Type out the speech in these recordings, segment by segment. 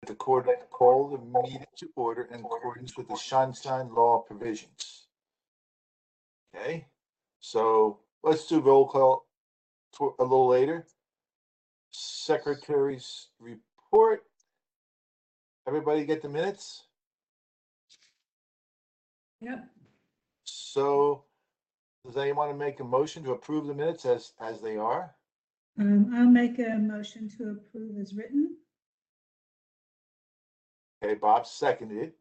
The court call the meeting to order in accordance with the Sunshine Law provisions. Okay, so let's do roll call for a little later. Secretary's report. Everybody get the minutes? Yep. So does anyone want to make a motion to approve the minutes as they are? I'll make a motion to approve as written. Okay, Bob seconded it.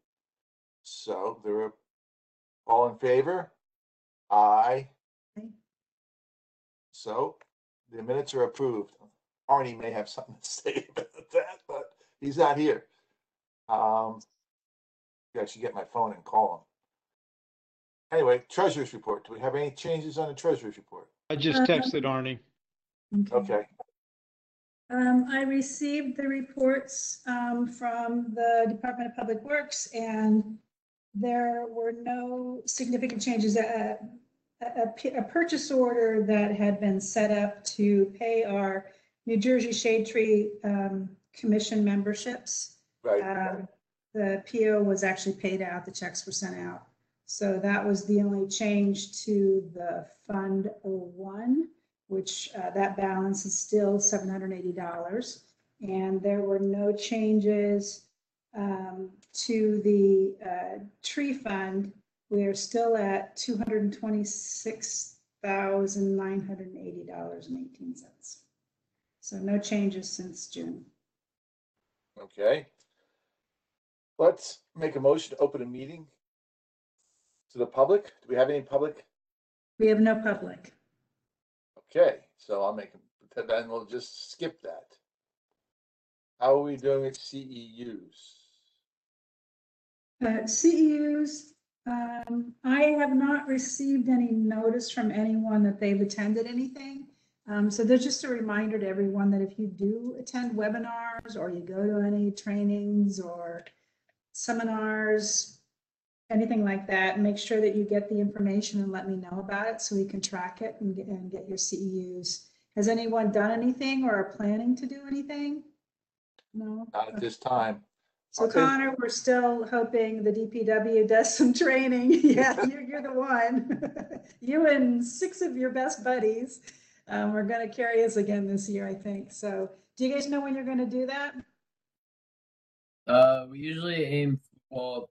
So they're all in favor? Aye. Aye. So the minutes are approved. Arnie may have something to say about that, but he's not here. I should get my phone and call him. Anyway, treasurer's report. Do we have any changes on the treasurer's report? I just texted Arnie. Okay. I received the reports from the Department of Public Works, and there were no significant changes. A purchase order that had been set up to pay our New Jersey Shade Tree Commission memberships. Right. The PO was actually paid out, the checks were sent out. So that was the only change to the Fund 01, which that balance is still $780. And there were no changes to the tree fund. We're still at $226,980.18. So no changes since June. Okay. Let's make a motion to open a meeting to the public. Do we have any public? We have no public. Okay, so I'll make, then we'll just skip that. How are we doing at CEUs? CEUs, I have not received any notice from anyone that they've attended anything. So there's just a reminder to everyone that if you do attend webinars or you go to any trainings or seminars, anything like that, make sure that you get the information and let me know about it so we can track it and get your CEUs. Has anyone done anything or are planning to do anything? No? Not at this time. So Connor, we're still hoping the DPW does some training. Yeah, you're the one. You and 6 of your best buddies are going to carry us again this year, I think. So do you guys know when you're going to do that? We usually aim, well,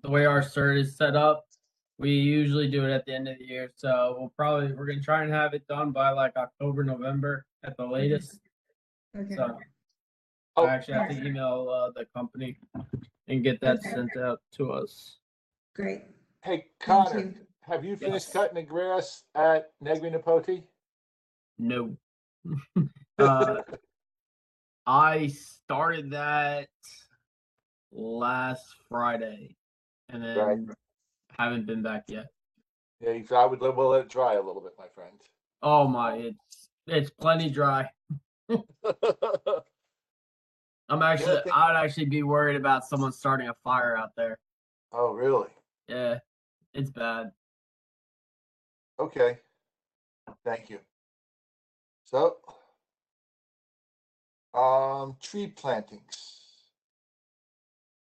the way our cert is set up, we usually do it at the end of the year. So we're going to try and have it done by like October, November at the latest. Okay. So Oh, I actually have to email the company and get that sent out to us. Great. Hey, Connor, you. have you finished cutting the grass at Negri Napoti? No. I started that last Friday and then Right. haven't been back yet. Yeah, I would we'll let it dry a little bit, my friend. Oh my, it's plenty dry. I'd actually be worried about someone starting a fire out there. Oh, really? Yeah, it's bad. Okay. Thank you. So, tree plantings.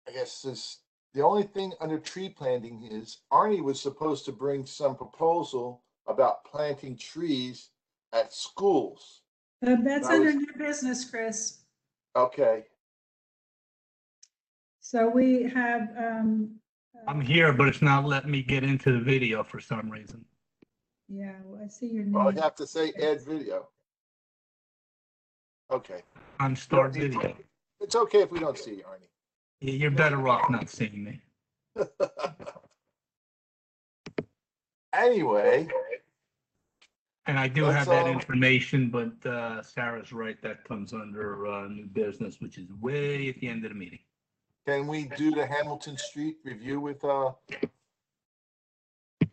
I guess the only thing under tree planting is Arnie was supposed to bring some proposal about planting trees at schools. That's under new business, Chris. Okay. So we have. I'm here, but it's not letting me get into the video for some reason. Yeah, well, I see your name. Well, you have to say add video. Okay. On start video. It's okay if we don't see you, Arnie. You're better off not seeing me. Anyway. And I do have that information, but Sarah's right. That comes under new business, which is way at the end of the meeting. Can we do the Hamilton Street review with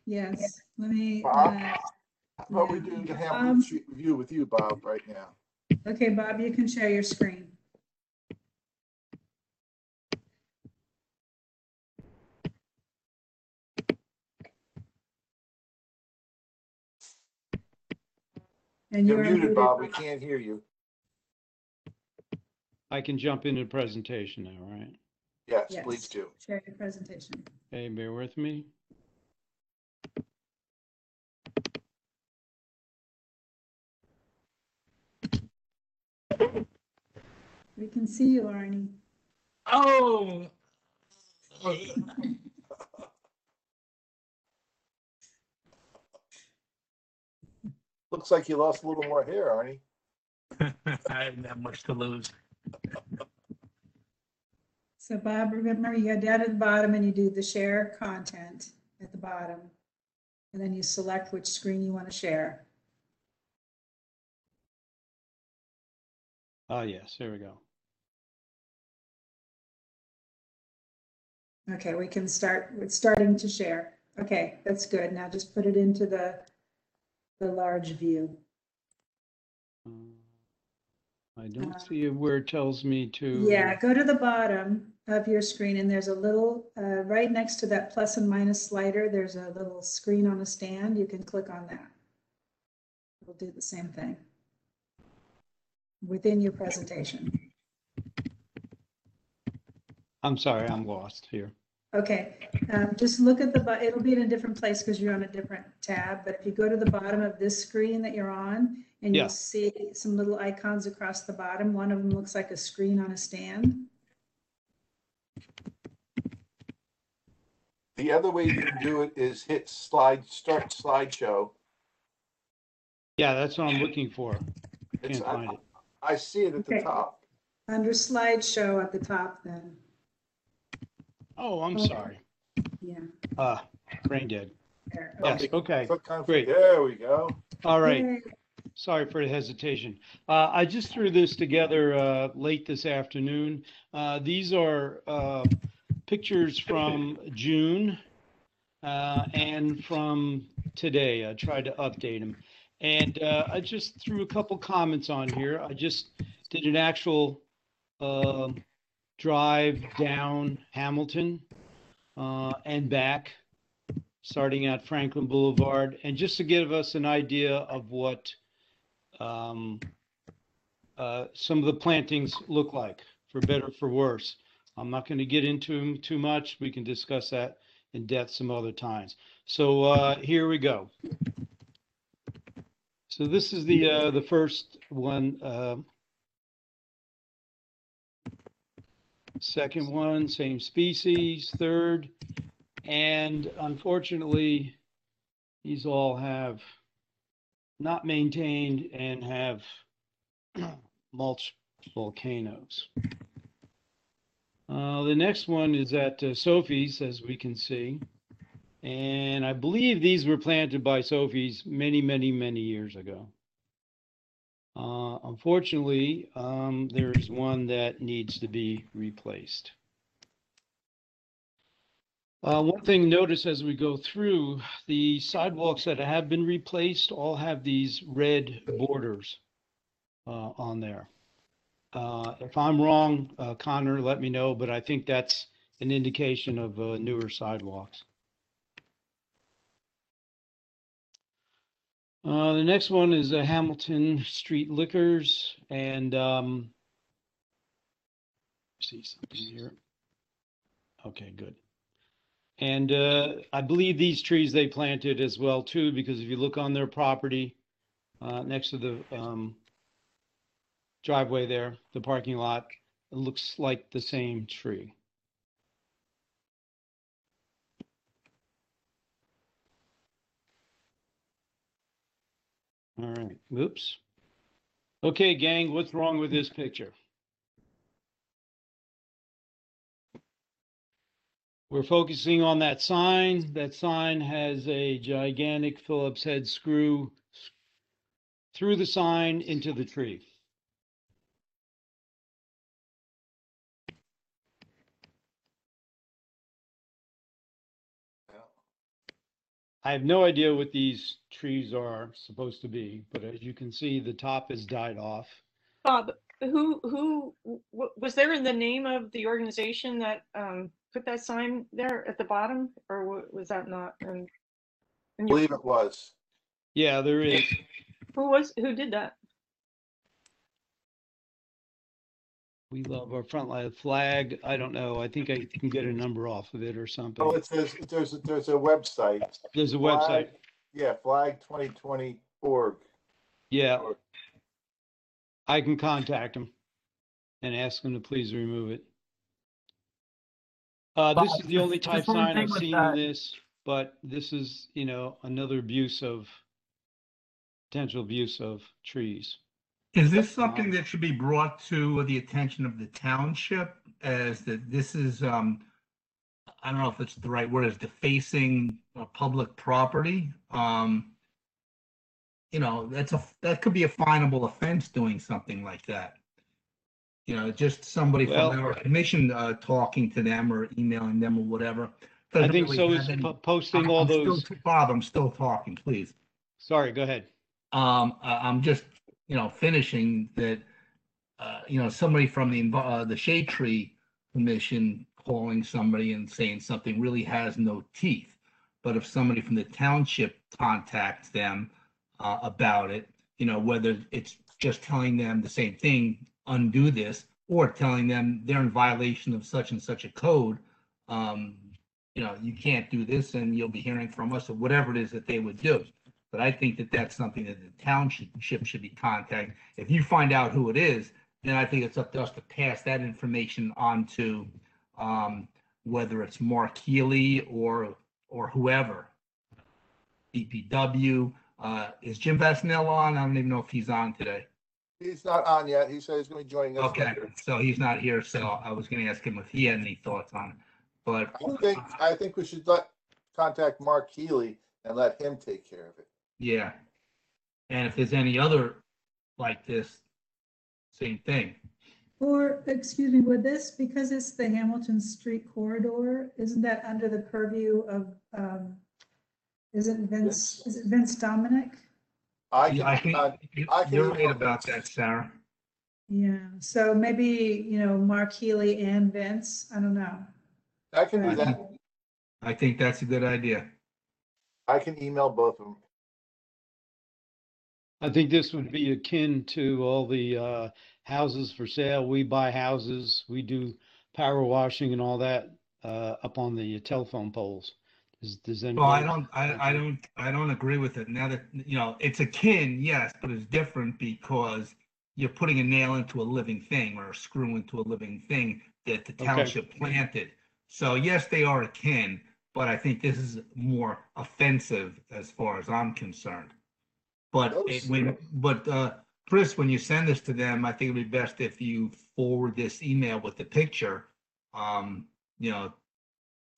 Yes, let me. Bob? How about we do the Hamilton Street review with you, Bob, right now? Okay, Bob, you can share your screen. And You're muted, Bob. We can't hear you. I can jump into the presentation now, right? Yes, Yes. please do. Share your presentation. Okay, bear with me. We can see you, Arnie. Oh. Looks like you lost a little more hair, Arnie. I didn't have much to lose. So Bob, remember you go down at the bottom and you do the share content at the bottom. And then you select which screen you want to share. Oh, yes, here we go. Okay, we can start, it's starting to share. Okay, that's good. Now just put it into the large view. I don't see where it tells me to. Yeah, go to the bottom of your screen and there's a little, right next to that plus and minus slider, there's a little screen on a stand. You can click on that. It'll do the same thing within your presentation. I'm sorry, I'm lost here. Okay, just look at it'll be in a different place because you're on a different tab, but if you go to the bottom of this screen that you're on, and Yeah. you'll see some little icons across the bottom, one of them looks like a screen on a stand. The other way you can do it is hit start slideshow. Yeah, that's what I'm looking for. It's, Can't find it. I see it at the Okay. top. Under slideshow at the top then, Oh, I'm Okay. sorry. yeah. Brain dead. There, Yes, okay, great. There we go. All right. Yay. Sorry for the hesitation. I just threw this together late this afternoon. These are pictures from June and from today. I tried to update them. And I just threw a couple comments on here. I just did an actual drive down Hamilton and back, starting at Franklin Boulevard. And just to give us an idea of what some of the plantings look like, for better, for worse. I'm not going to get into them too much. We can discuss that in depth some other times. So here we go. So this is the first one. Second one, same species. Third, and unfortunately, these all have not maintained and have mulch volcanoes. The next one is at Sophie's, as we can see. And I believe these were planted by Sophie's many, many, many years ago. Unfortunately, there's one that needs to be replaced. One thing notice as we go through, the sidewalks that have been replaced all have these red borders on there. If I'm wrong, Connor, let me know, but I think that's an indication of newer sidewalks. The next one is Hamilton Street Liquors, and see something here. Okay, good. And I believe these trees they planted as well too, because if you look on their property next to the driveway there, the parking lot, it looks like the same tree. All right, oops. Okay, gang, what's wrong with this picture? We're focusing on that sign. That sign has a gigantic Phillips head screw through the sign into the tree. I have no idea what these trees are supposed to be, but as you can see, the top has died off. Bob, who was there in the name of the organization that put that sign there at the bottom, or was that not? I believe it was. Yeah, there is. Who did that? We love our frontline flag. I don't know. I think I can get a number off of it or Oh, something. it says, there's a website. There's a Flag, website. yeah, flag2020.org. Yeah, I can contact them and ask them to please remove it. This is the only type Just one sign thing I've with seen in that. this, but this is, you know, another potential abuse of trees. Is this something that should be brought to the attention of the township as that this is, I don't know if it's the right word, is defacing public property? You know, that could be a finable offense doing something like that. You know, just somebody Well- from our commission talking to them or emailing them or whatever. I Doesn't think really so have is any- posting all I'm still- those. Bob, I'm still talking, please. Sorry, go ahead. I'm just, finishing that, somebody from the Shade Tree Commission calling somebody and saying something really has no teeth. But if somebody from the township contacts them about it, whether it's just telling them the same thing, undo this, or telling them they're in violation of such and such a code, you can't do this and you'll be hearing from us, or whatever it is that they would do. But I think that that's something that the township should be contacting. If you find out who it is, then I think it's up to us to pass that information on to whether it's Mark Healy or whoever. DPW. Is Jim Vasinell on? I don't even know if he's on today. He's not on yet. He said he's gonna be joining us Okay, later. so he's not here, so I was gonna ask him if he had any thoughts on it. But I think we should contact Mark Healy and let him take care of it. yeah. And if there's any other like this, same thing. Or, excuse me, would this, because it's the Hamilton Street corridor, isn't that under the purview of, is it Vince Dominic? I Yeah, I can, think I can you're right email- about that, Sarah. Yeah, so maybe, Mark Healy and Vince, I don't know. I can do that. I think that's a good idea. I can email both of them. I think this would be akin to all the houses for sale. We buy houses, we do power washing and all that up on the telephone poles. Does Well, anybody? I don't agree with it. Now that, it's akin, yes, but it's different because you're putting a nail into a living thing or a screw into a living thing that the Okay. township planted. So yes, they are akin, but I think this is more offensive as far as I'm concerned. But Chris, when you send this to them, I think it'd be best if you forward this email with the picture.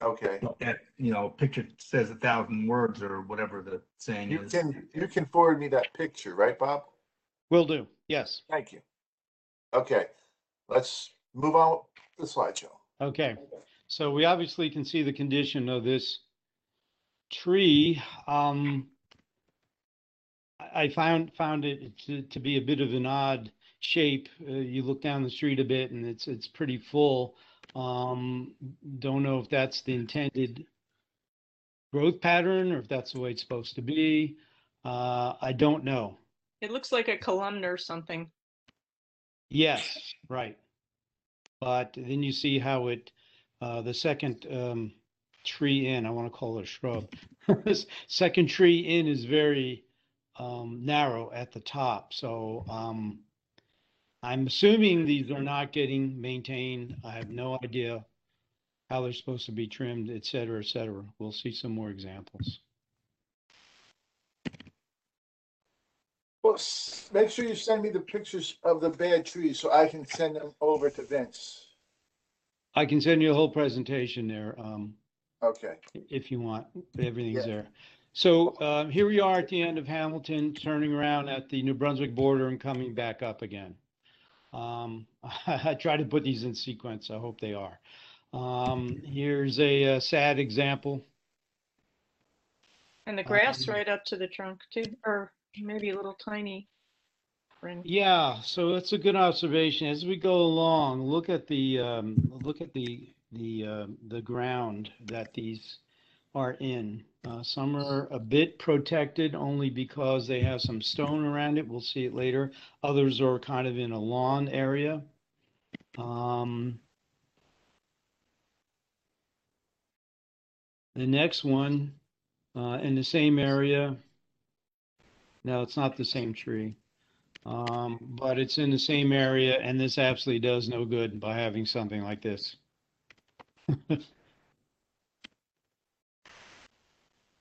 Okay. That picture says 1,000 words or whatever the saying is. You can forward me that picture, right, Bob? Will do, yes. Thank you. Okay, let's move on to the slideshow. Okay, so we obviously can see the condition of this tree. I found it to be a bit of an odd shape. You look down the street a bit and it's pretty full. Don't know if that's the intended growth pattern or if that's the way it's supposed to be. I don't know. It looks like a columnar or something. Yes, right. But then you see how the second tree in, I want to call it a shrub. This second tree in is very narrow at the top. So I'm assuming these are not getting maintained. I have no idea how they're supposed to be trimmed, et cetera, et cetera. We'll see some more examples. Well, make sure you send me the pictures of the bad trees so I can send them over to Vince. I can send you a whole presentation there Okay. if you want. Everything's Yeah. there. So here we are at the end of Hamilton, turning around at the New Brunswick border and coming back up again. I try to put these in sequence. I hope they are. Here's a sad example. And the grass right up to the trunk too, or maybe a little tiny fringe. Yeah, so that's a good observation. As we go along, look at the ground that these are in. Some are a bit protected only because they have some stone around it. We'll see it later. Others are kind of in a lawn area. The next one in the same area. No, it's not the same tree. But it's in the same area, and this absolutely does no good by having something like this.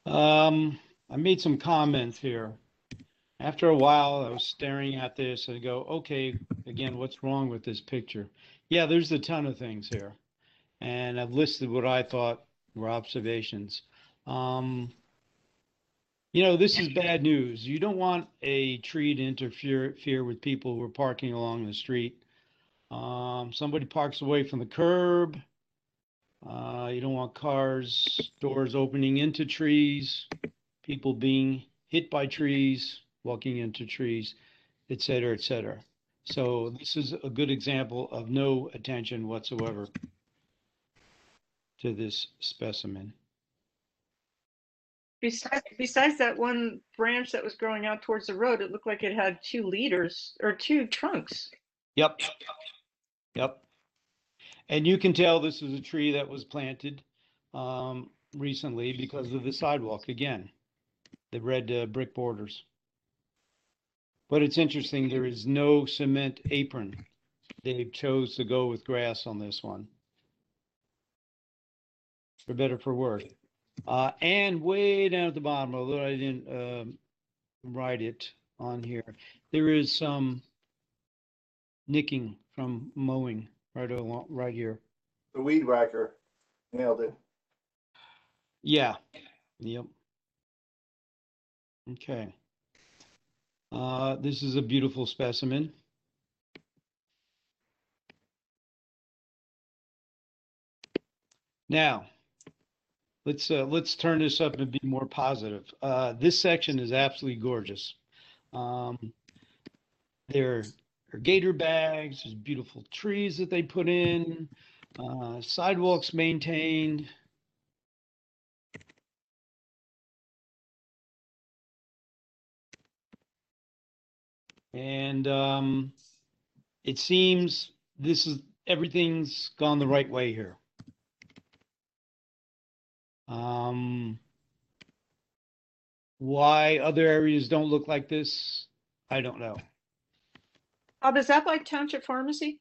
I made some comments here. After a while, I was staring at this and go, okay, again, what's wrong with this picture? Yeah, there's a ton of things here. And I've listed what I thought were observations. You know, this is bad news. You don't want a tree to interfere with people who are parking along the street. Somebody parks away from the curb. You don't want cars, doors opening into trees, people being hit by trees, walking into trees, et cetera, et cetera. So this is a good example of no attention whatsoever to this specimen. Besides that one branch that was growing out towards the road, it looked like it had 2 leaders or 2 trunks. Yep. Yep. And you can tell this is a tree that was planted recently because of the sidewalk again, the red brick borders. But it's interesting, there is no cement apron. They chose to go with grass on this one. For better, for worse. And way down at the bottom, although I didn't write it on here, there is some nicking from mowing right here. The weed whacker nailed it. Yeah. Yep. Okay. This is a beautiful specimen. Now, let's turn this up and be more positive. This section is absolutely gorgeous. There are gator bags, there's beautiful trees that they put in, sidewalks maintained. And it seems everything's gone the right way here. Why other areas don't look like this, I don't know. Is that by Township Pharmacy?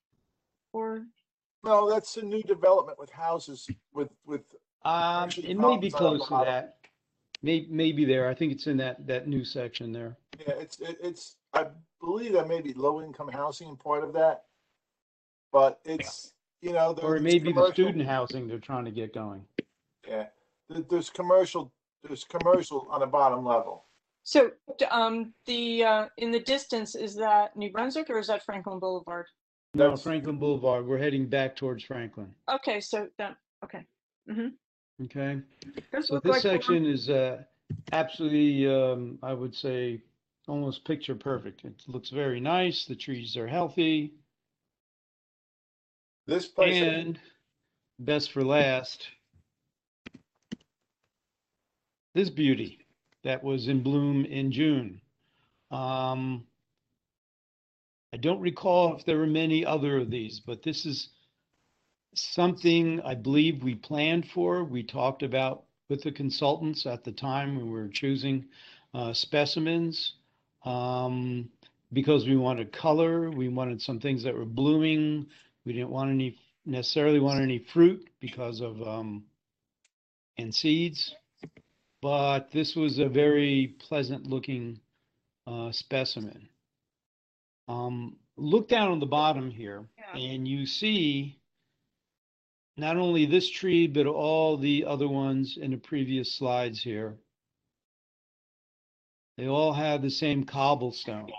Or No, that's a new development with houses with it may be close to that. Maybe there. I think it's in that new section there. Yeah, it's I believe that may be low income housing part of that, but it's or it may be the student housing they're trying to get going. Yeah, there's commercial on the bottom level. so in the distance, is that New Brunswick or is that Franklin Boulevard? No, Franklin Boulevard. We're heading back towards Franklin. Okay, so that okay. Mm-hmm. Okay. Does So look this like section is absolutely, I would say, almost picture perfect. It looks very nice. The trees are healthy. This place, And best for last, this beauty that was in bloom in June. I don't recall if there were many other of these, but this is something I believe we planned for. We talked about with the consultants at the time when we were choosing specimens because we wanted color. We wanted some things that were blooming. We didn't necessarily want any fruit because of and seeds. But this was a very pleasant looking specimen. Look down on the bottom here, and you see not only this tree, but all the other ones in the previous slides here. They all have the same cobblestone.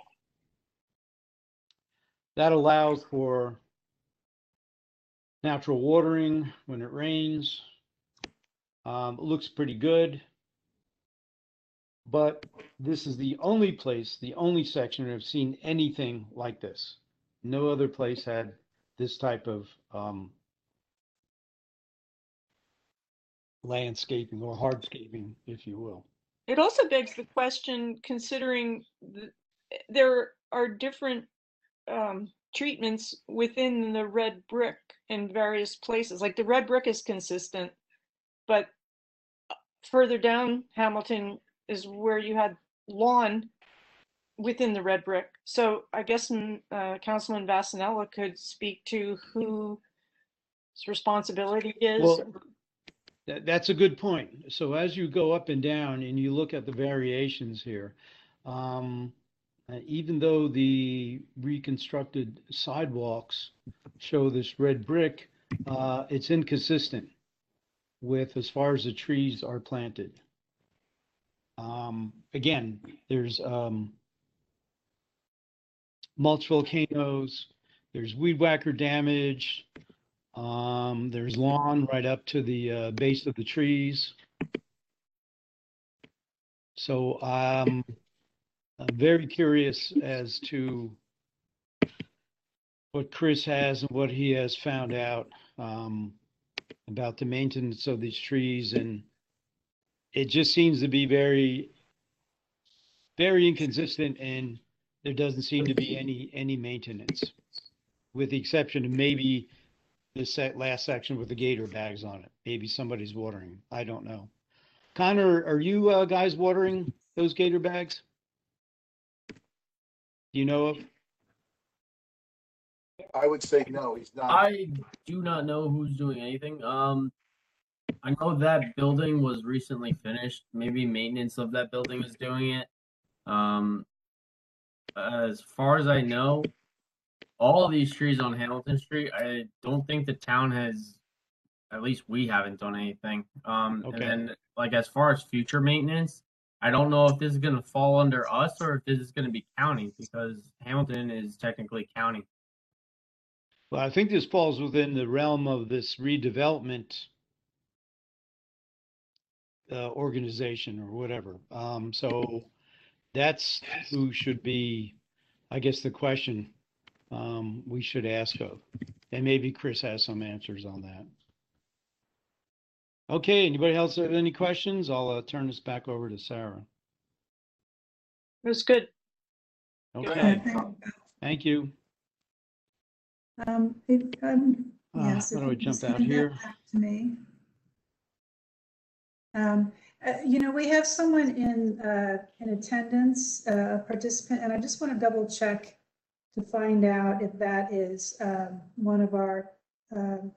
That allows for natural watering when it rains. It looks pretty good. But this is the only place, the only section where I've seen anything like this. No other place had this type of landscaping or hardscaping, if you will. It also begs the question, considering there are different treatments within the red brick in various places. Like the red brick is consistent, but further down Hamilton is where you had lawn within the red brick. So I guess Councilman Vasanella could speak to whose responsibility is. Well, that's a good point. So as you go up and down and you look at the variations here, even though the reconstructed sidewalks show this red brick, it's inconsistent with as far as the trees are planted. Again, there's mulch volcanoes, there's weed whacker damage, there's lawn right up to the base of the trees. So I'm very curious as to what Chris has and what he has found out about the maintenance of these trees. And it just seems to be very, very inconsistent, and there doesn't seem to be any maintenance, with the exception of maybe this last section with the gator bags on it. Maybe somebody's watering. I don't know. Connor, are you guys watering those gator bags? Do you know of? I would say no, he's not. I do not know who's doing anything. I know that building was recently finished. Maybe maintenance of that building is doing it. As far as I know, all of these trees on Hamilton Street, I don't think the town has, at least we haven't done anything. Okay. And then, like, as far as future maintenance, I don't know if this is going to fall under us or if this is going to be county, because Hamilton is technically county. Well, I think this falls within the realm of this redevelopment organization or whatever. So that's who should be, I guess, the question we should ask of. And maybe Chris has some answers on that. Okay, anybody else have any questions? I'll turn this back over to Sarah. It was good. Okay, thank you. Yes. How do I jump out send that here? back to me. We have someone in attendance, a participant, and I just want to double check to find out if that is one of our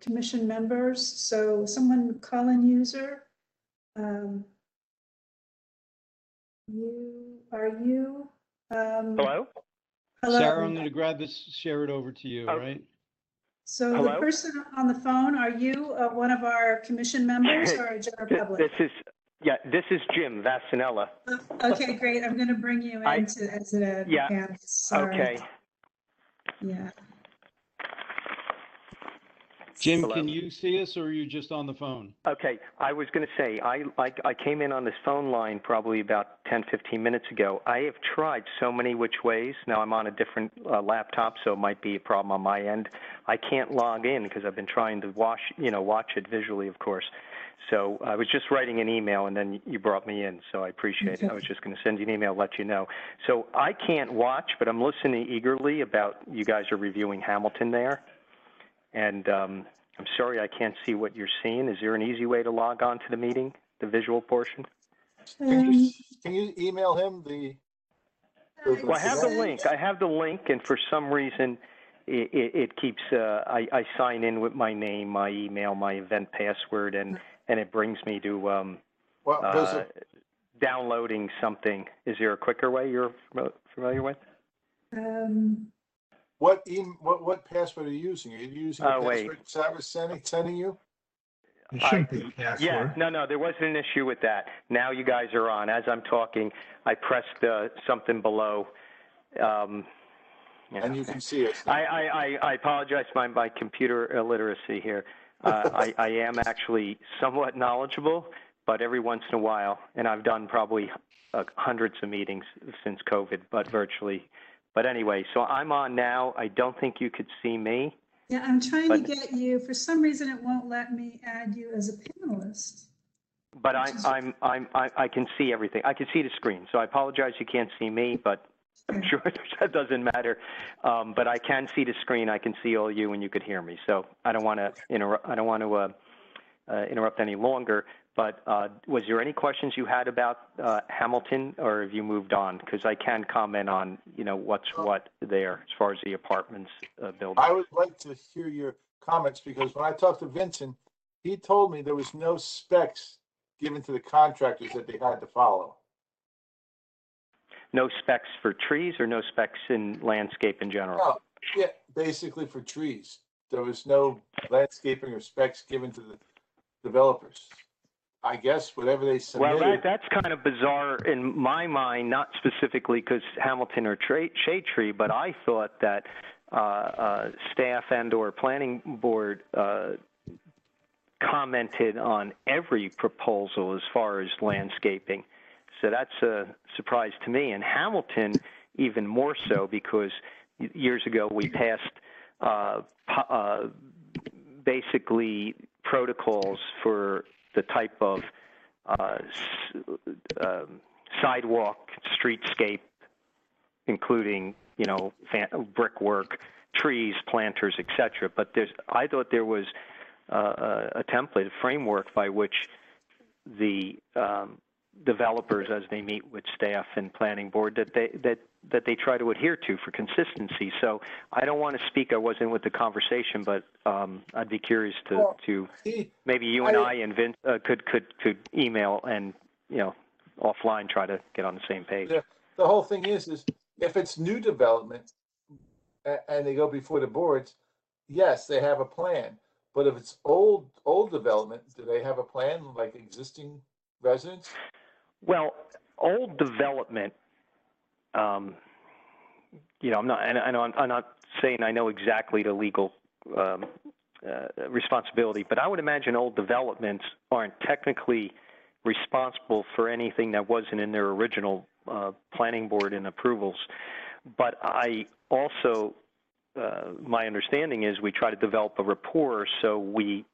commission members. So someone, Colin User, are you? Hello? Hello. Sarah, I'm going to grab this, share it over to you, Oh. right? So Hello? the person on the phone, are you one of our commission members or a general public? This is Jim Vasanella. Okay, great. I'm going to bring you in as a Yeah. panelist. Sorry. Okay. Yeah. Jim, Hello? can you see us, or are you just on the phone? Okay. I was going to say, I came in on this phone line probably about 10, 15 minutes ago. I have tried so many which ways. Now I'm on a different laptop, so it might be a problem on my end. I can't log in because I've been trying to watch it visually, of course. So I was just writing an email, and then you brought me in, so I appreciate it. I was just going to send you an email, let you know. So I can't watch, but I'm listening eagerly about you guys are reviewing Hamilton there. And I'm sorry I can't see what you're seeing. Is there an easy way to log on to the meeting, the visual portion? Can you email him the? Well, I have the link. And for some reason, it keeps. I sign in with my name, my email, my event password, and it brings me to downloading something. Is there a quicker way you're familiar with? What password are you using? Are you using the wait. password I was sending you? It shouldn't be a password. Yeah, no, there wasn't an issue with that. Now you guys are on. As I'm talking, I pressed something below. And you can see us now. I apologize for my computer illiteracy here. I am actually somewhat knowledgeable, but every once in a while, and I've done probably hundreds of meetings since COVID, but virtually. But anyway, so I'm on now. I don't think you could see me. Yeah, I'm trying to get you. For some reason, it won't let me add you as a panelist. But I can see everything. I can see the screen. So I apologize you can't see me, but I'm sure that doesn't matter. But I can see the screen. I can see all you, and you could hear me. So I don't want to interrupt. I don't want to interrupt any longer. But was there any questions you had about Hamilton, or have you moved on? Because I can comment on, what's what there as far as the apartments building. I would like to hear your comments, because when I talked to Vincent, he told me there was no specs given to the contractors that they had to follow. No specs for trees, or no specs in landscape in general? No, yeah, basically for trees. There was no landscaping or specs given to the developers. I guess whatever they submitted. Well, that's kind of bizarre in my mind, not specifically because Hamilton or Shade Tree, but I thought that staff and or planning board commented on every proposal as far as landscaping. So that's a surprise to me. And Hamilton, even more so, because years ago we passed basically protocols for the type of sidewalk, streetscape, including, brickwork, trees, planters, etc. But I thought there was a template, a framework by which the developers, as they meet with staff and planning board, that they try to adhere to for consistency. So I don't want to speak. I wasn't with the conversation, but I'd be curious to maybe you and I and Vince could email and offline try to get on the same page. The whole thing is if it's new development and they go before the boards, yes, they have a plan. But if it's old development, do they have a plan like existing residents? Well, old development, I'm not saying I know exactly the legal responsibility, but I would imagine old developments aren't technically responsible for anything that wasn't in their original planning board and approvals. But I also, my understanding is we try to develop a rapport, so we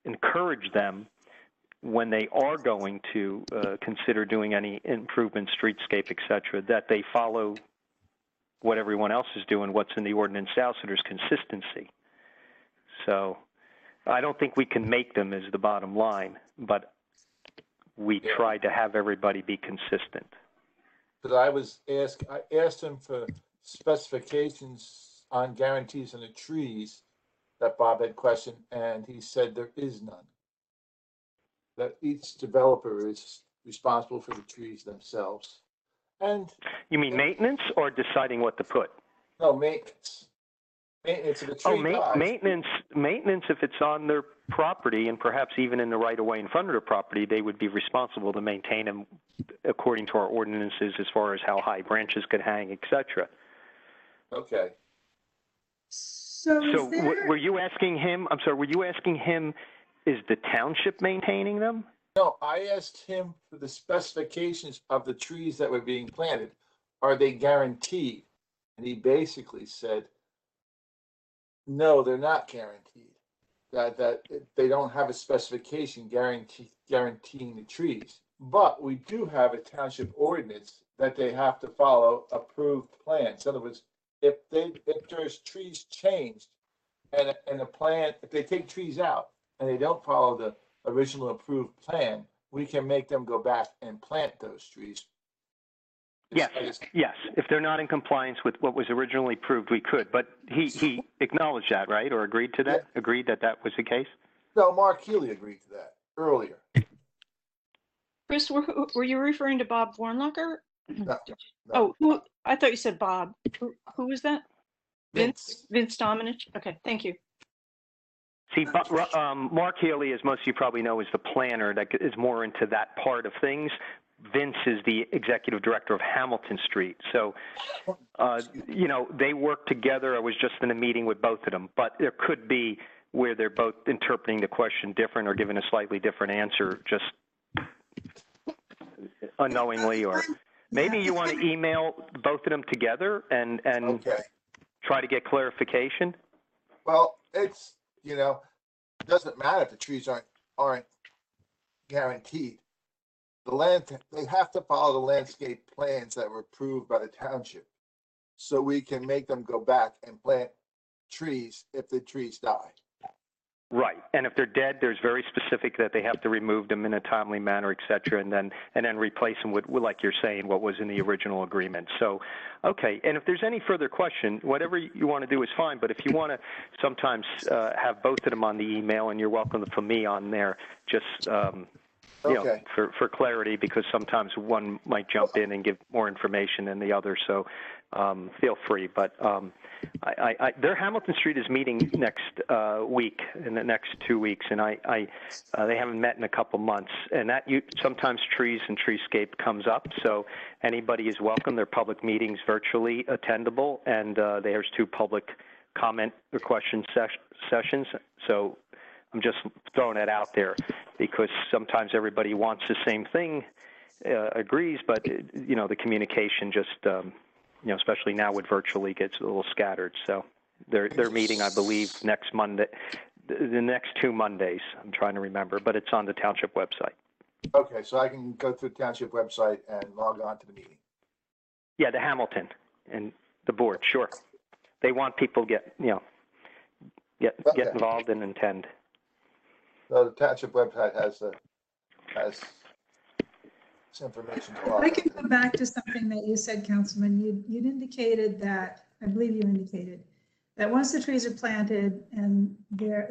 encourage them when they are going to consider doing any improvement, streetscape, et cetera, that they follow what everyone else is doing, what's in the ordinance now, so there's consistency. So I don't think we can make them is the bottom line, but we try to have everybody be consistent. Because I asked him for specifications on guarantees on the trees that Bob had questioned, and he said there is none. That each developer is responsible for the trees themselves. And you mean maintenance or deciding what to put? No, maintenance. Maintenance of the tree. Maintenance if it's on their property and perhaps even in the right of way in front of their property, they would be responsible to maintain them according to our ordinances as far as how high branches could hang, etc. Okay. So were you asking him, I'm sorry, were you asking him, is the township maintaining them? No, I asked him for the specifications of the trees that were being planted. Are they guaranteed? And he basically said, no, they're not guaranteed. That they don't have a specification guaranteeing the trees. But we do have a township ordinance that they have to follow approved plans. In other words, if there's trees changed and a plan, if they take trees out and they don't follow the original approved plan, we can make them go back and plant those trees. Yes. If they're not in compliance with what was originally approved, we could. But he acknowledged that, right? Or agreed to that? Yeah. Agreed that that was the case? No, Mark Healy agreed to that earlier. Chris, were you referring to Bob Warnlocker? No. Oh, I thought you said Bob. Who was that? Vince Dominich? Okay, thank you. See, Mark Healy, as most of you probably know, is the planner that is more into that part of things. Vince is the executive director of Hamilton Street. So, they work together. I was just in a meeting with both of them, but there could be where they're both interpreting the question different or giving a slightly different answer, just unknowingly, or maybe you want to email both of them together and try to get clarification. Well, it's, it doesn't matter if the trees aren't guaranteed. They have to follow the landscape plans that were approved by the township. so we can make them go back and plant trees if the trees die. Right. And if they're dead, there's very specific that they have to remove them in a timely manner, et cetera, and then replace them with, like you're saying, what was in the original agreement. So, okay. And if there's any further question, whatever you want to do is fine. But if you want to sometimes have both of them on the email, and you're welcome to put me on there, just you know, for clarity, because sometimes one might jump in and give more information than the other. So feel free. But their Hamilton Street is meeting next week, in the next 2 weeks, and they haven't met in a couple months. And that sometimes trees and treescape comes up, so anybody is welcome. They're public meetings, virtually attendable, and there's 2 public comment or question sessions. So I'm just throwing it out there because sometimes everybody wants the same thing, agrees, but you know, the communication just you know, especially now with virtually, gets a little scattered. So they're meeting, I believe, next Monday, the next 2 Mondays. I'm trying to remember, but it's on the Township website. Okay, so I can go to the Township website and log on to the meeting. Yeah, the Hamilton and the board, sure. They want people to get involved and attend. So the Township website has this information to log I can on. go back to something that you said, Councilman. You'd indicated that, I believe you indicated, that once the trees are planted and they're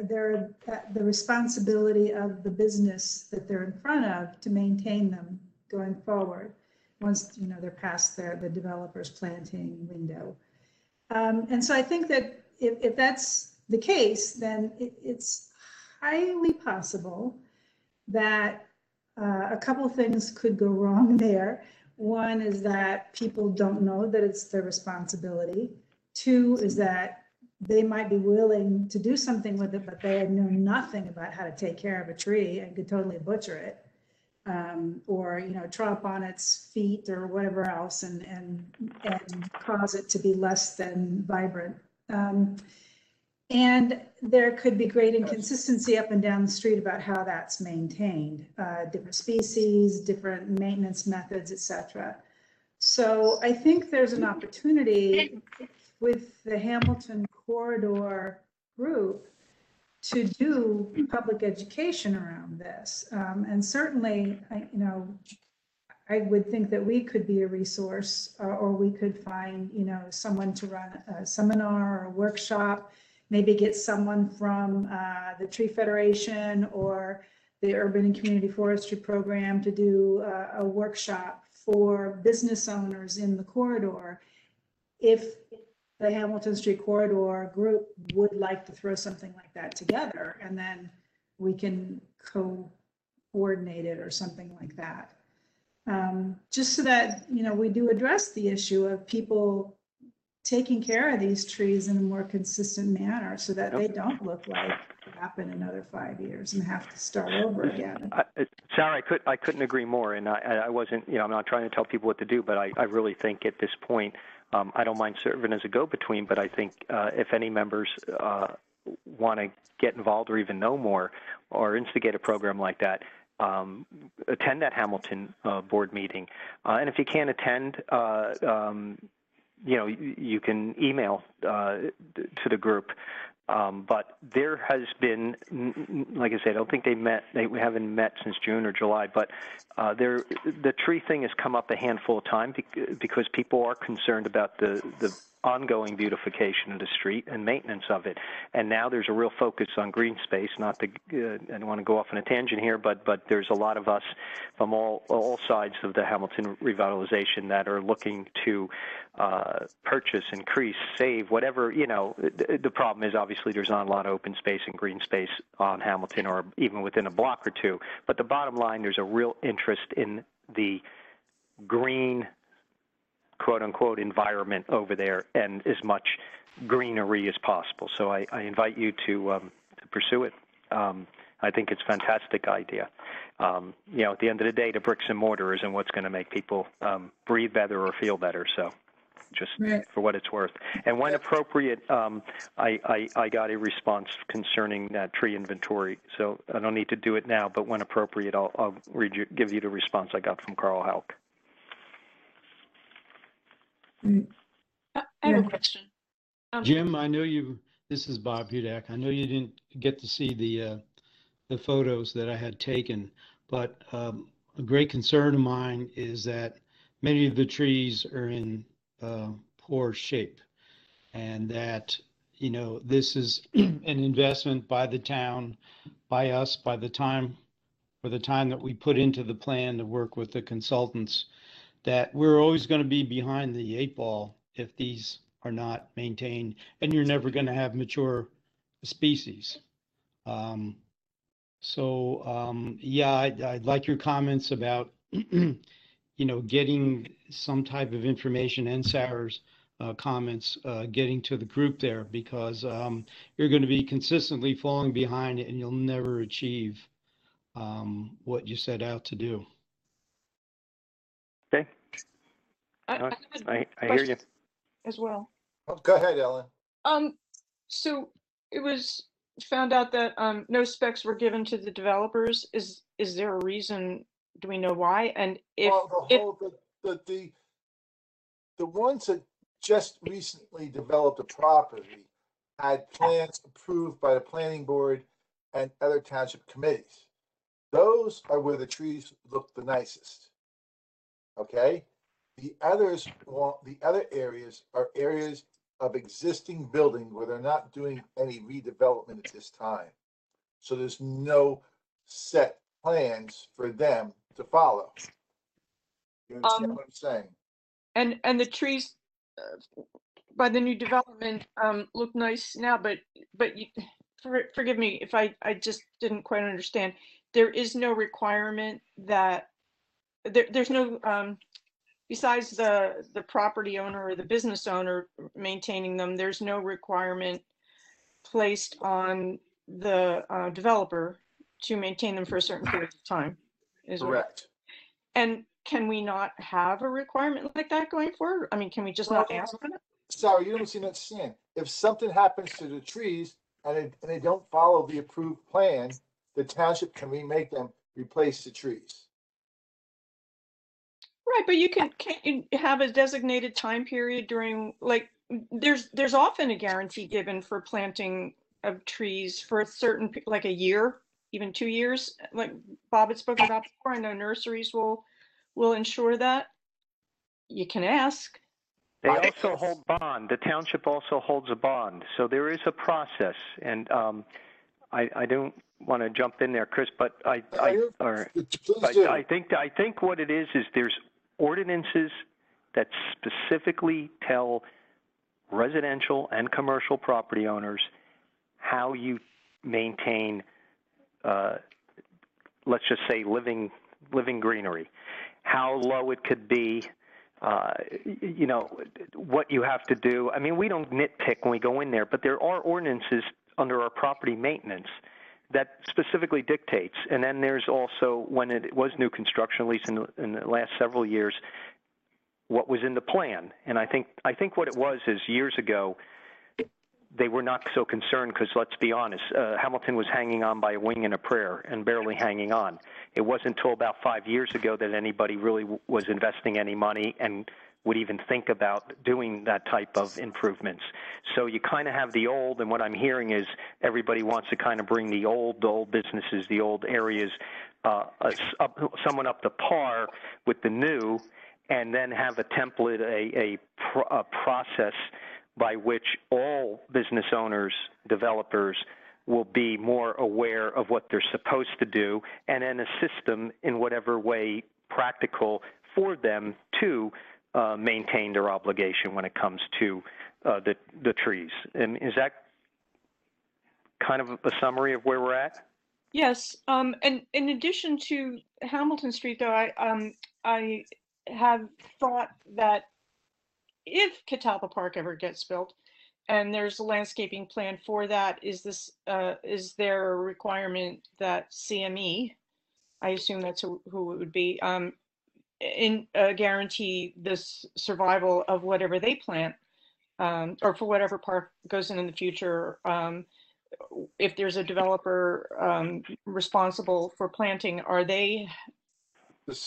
the responsibility of the business that they're in front of to maintain them going forward, once, you know, they're past the developer's planting window. And so I think that if that's the case, then it's highly possible that a couple things could go wrong there. One is that people don't know that it's their responsibility. 2 is that they might be willing to do something with it, but they know nothing about how to take care of a tree and could totally butcher it, or, you know, tromp on its feet or whatever else and cause it to be less than vibrant. And there could be great inconsistency up and down the street about how that's maintained, different species, different maintenance methods, et cetera. So I think there's an opportunity with the Hamilton Corridor group to do public education around this. And certainly, you know, I would think that we could be a resource, or we could find, you know, someone to run a seminar or a workshop. Maybe get someone from the Tree Federation or the Urban and Community Forestry Program to do a workshop for business owners in the corridor. If the Hamilton Street Corridor group would like to throw something like that together, and then we can coordinate it or something like that. Just so that, you know, we do address the issue of people taking care of these trees in a more consistent manner so that they don't look like it happened another 5 years and have to start over again. Sarah, I couldn't agree more. And I wasn't, you know, I'm not trying to tell people what to do, but I really think at this point, I don't mind serving as a go-between, but I think if any members want to get involved or even know more or instigate a program like that, attend that Hamilton board meeting. And if you can't attend, you know, you can email to the group. But there has been, like I said, I don't think we haven't met since June or July, but the tree thing has come up a handful of times because people are concerned about the ongoing beautification of the street and maintenance of it. And now there's a real focus on green space. Not to, I don't want to go off on a tangent here, but there's a lot of us from all sides of the Hamilton revitalization that are looking to purchase, increase, save, whatever, you know. The problem is obviously there's not a lot of open space and green space on Hamilton or even within a block or two. But the bottom line, there's a real interest in the green, quote unquote, environment over there and as much greenery as possible. So I invite you to pursue it. I think it's a fantastic idea. You know, at the end of the day, the bricks and mortar isn't what's going to make people breathe better or feel better. So just for what it's worth. And when appropriate, I got a response concerning that tree inventory. So I don't need to do it now, but when appropriate, I'll give you the response I got from Carl Hauck. And I have a Yeah. question. Jim, I know this is Bob Hudak. I know you didn't get to see the photos that I had taken, but a great concern of mine is that many of the trees are in poor shape, and that, this is an investment by the town, by us, by the time, for the time that we put into the plan to work with the consultants, that we're always going to be behind the 8 ball if these are not maintained, and you're never going to have mature species. Yeah, I'd like your comments about, getting some type of information, and Sarah's comments, getting to the group there, because you're going to be consistently falling behind and you'll never achieve what you set out to do. Okay, I No, have a I hear you. question as well. Oh, go ahead, Ellen. So it was found out that no specs were given to the developers. Is there a reason? Do we know why? And if Well, the ones that just recently developed a property had plans approved by the planning board and other township committees. Those are where the trees look the nicest. Okay? The other areas are areas of existing building where they're not doing any redevelopment at this time. So there's no set plans for them to follow. You understand what I'm saying? and the trees by the new development look nice now, but forgive me if I just didn't quite understand. There is no requirement that there's no besides the property owner or the business owner maintaining them, there's no requirement placed on the developer to maintain them for a certain period of time. Correct. And can we not have a requirement like that going forward? I mean, can we just not ask for it? Sorry, you don't seem to understand. If something happens to the trees and they don't follow the approved plan, the township can remake them, replace the trees. Right, but can't you have a designated time period during, like, there's often a guarantee given for planting of trees for a certain, like a year, even 2 years, like Bob had spoken about before. I know nurseries will ensure that. You can ask. They also hold bond. The township also holds a bond. So there is a process. And I don't want to jump in there, Chris, but I think what it is there's ordinances that specifically tell residential and commercial property owners how you maintain, let's just say, living greenery, how low it could be, what you have to do. I mean, we don't nitpick when we go in there, but there are ordinances under our property maintenance that specifically dictates. And then there's also, when it was new construction, at least in the last several years, what was in the plan. And I think what it was is years ago, they were not so concerned because, let's be honest, Hamilton was hanging on by a wing and a prayer and barely hanging on. It wasn't until about 5 years ago that anybody really was investing any money and would even think about doing that type of improvements. So you kind of have the old, and what I'm hearing is everybody wants to kind of bring the old businesses, the old areas, someone up to par with the new, and then have a template, a process by which all business owners, developers will be more aware of what they're supposed to do, and then a system in whatever way practical for them to maintain their obligation when it comes to the trees. And is that kind of a summary of where we're at? Yes. And in addition to Hamilton Street, though, I have thought that if Catalpa Park ever gets built and there's a landscaping plan for that, is there a requirement that CME, I assume that's who it would be, guarantee this survival of whatever they plant, or for whatever park goes in the future, if there's a developer responsible for planting, are they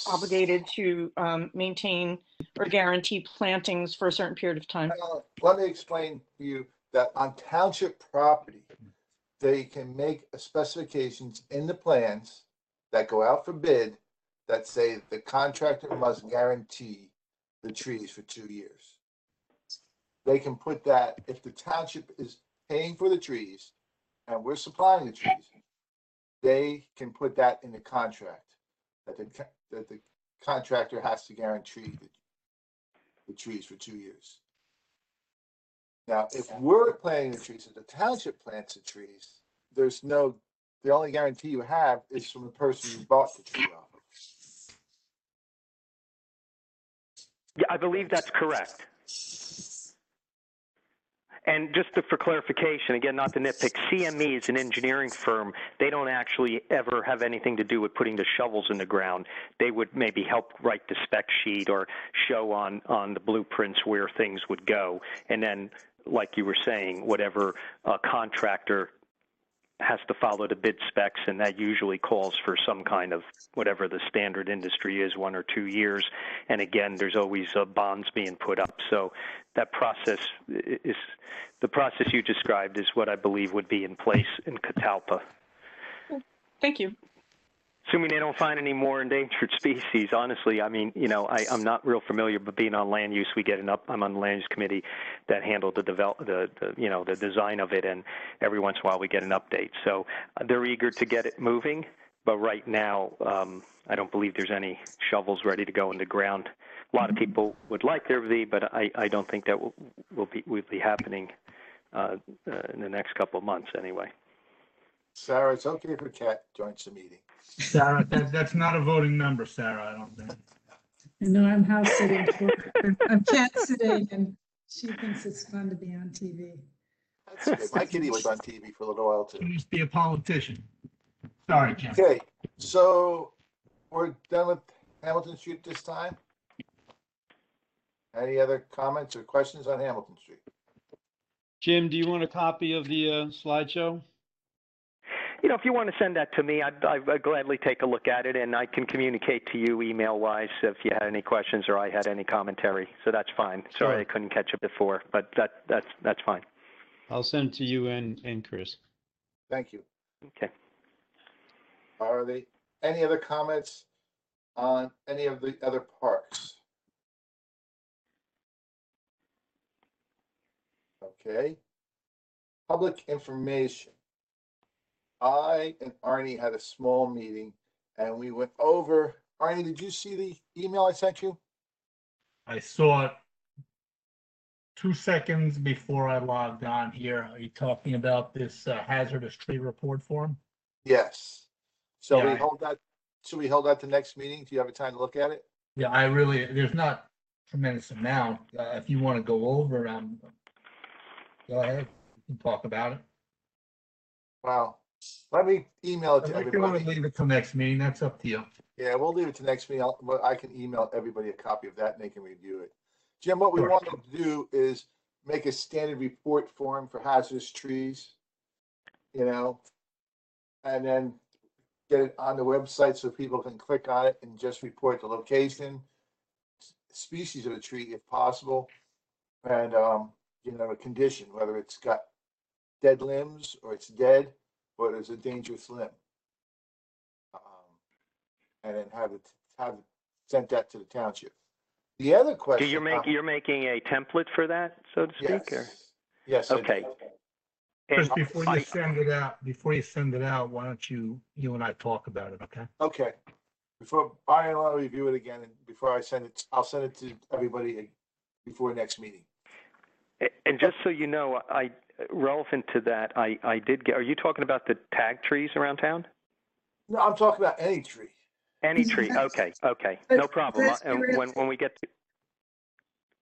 obligated to maintain or guarantee plantings for a certain period of time. Let me explain to you that on township property, they can make specifications in the plans that go out for bid that say the contractor must guarantee the trees for 2 years. They can put that, if the township is paying for the trees and we're supplying the trees, they can put that in the contract, that the contractor has to guarantee the trees for 2 years. Now, if we're planting the trees, if the township plants the trees, the only guarantee you have is from the person you bought the tree off of. Yeah, I believe that's correct. And just for clarification, again, not to nitpick, CME is an engineering firm. They don't actually ever have anything to do with putting the shovels in the ground. They would maybe help write the spec sheet or show on the blueprints where things would go. And then, like you were saying, whatever contractor has to follow the bid specs, and that usually calls for some kind of whatever the standard industry is, 1 or 2 years. And again, there's always bonds being put up. So that process is the process you described is what I believe would be in place in Catalpa. Thank you. Assuming they don't find any more endangered species, honestly, I mean, I'm not real familiar, but being on land use, I'm on the land use committee that handled the design of it, and every once in a while we get an update. So they're eager to get it moving, but right now, I don't believe there's any shovels ready to go in the ground. A lot of people would like there to be, but I don't think that will be happening in the next couple of months anyway. Sarah, it's okay if a cat joins the meeting. Sarah, that's not a voting member, Sarah, I don't think. No, I'm house sitting. I'm cat sitting, and she thinks it's fun to be on TV. That's good. My kitty was on TV for a little while too. You used to be a politician. Sorry, Jim. Okay, so we're done with Hamilton Street this time. Any other comments or questions on Hamilton Street? Jim, do you want a copy of the slideshow? If you want to send that to me, I'd gladly take a look at it, and I can communicate to you email-wise if you had any questions or I had any commentary. So that's fine. Sorry, Sure. I couldn't catch it before, but that's fine. I'll send it to you and Chris. Thank you. Okay. Are there any other comments on any of the other parks? Okay. Public information. I and Arnie had a small meeting and we went over. Arnie, did you see the email I sent you? I saw it 2 seconds before I logged on here. Are you talking about this hazardous tree report form? Yes. So Yeah, we hold that. Should we hold that to next meeting? Do you have a time to look at it? Yeah, there's not a tremendous amount. If you want to go over it, go ahead. You can talk about it. Well, let me email it to If you want to everybody. leave it till next meeting, that's up to you. Yeah, we'll leave it to next meeting. I can email everybody a copy of that and they can review it. Jim, what we Sure. want to do is make a standard report form for hazardous trees, and then get it on the website so people can click on it and just report the location, species of the tree if possible, and, the condition, whether it's got dead limbs or it's dead or there's a dangerous limb. And then have it sent that to the township. The other question. You're making a template for that, so to speak? Yes. Okay. Chris, And before you send it out, why don't you and I talk about it, okay? Okay. Before I want to review it again, and before I send it, I'll send it to everybody before next meeting. And just so you know, relevant to that, I did get. Are you talking about the tag trees around town? No, I'm talking about any tree. Any tree. Okay. No problem. When we get to,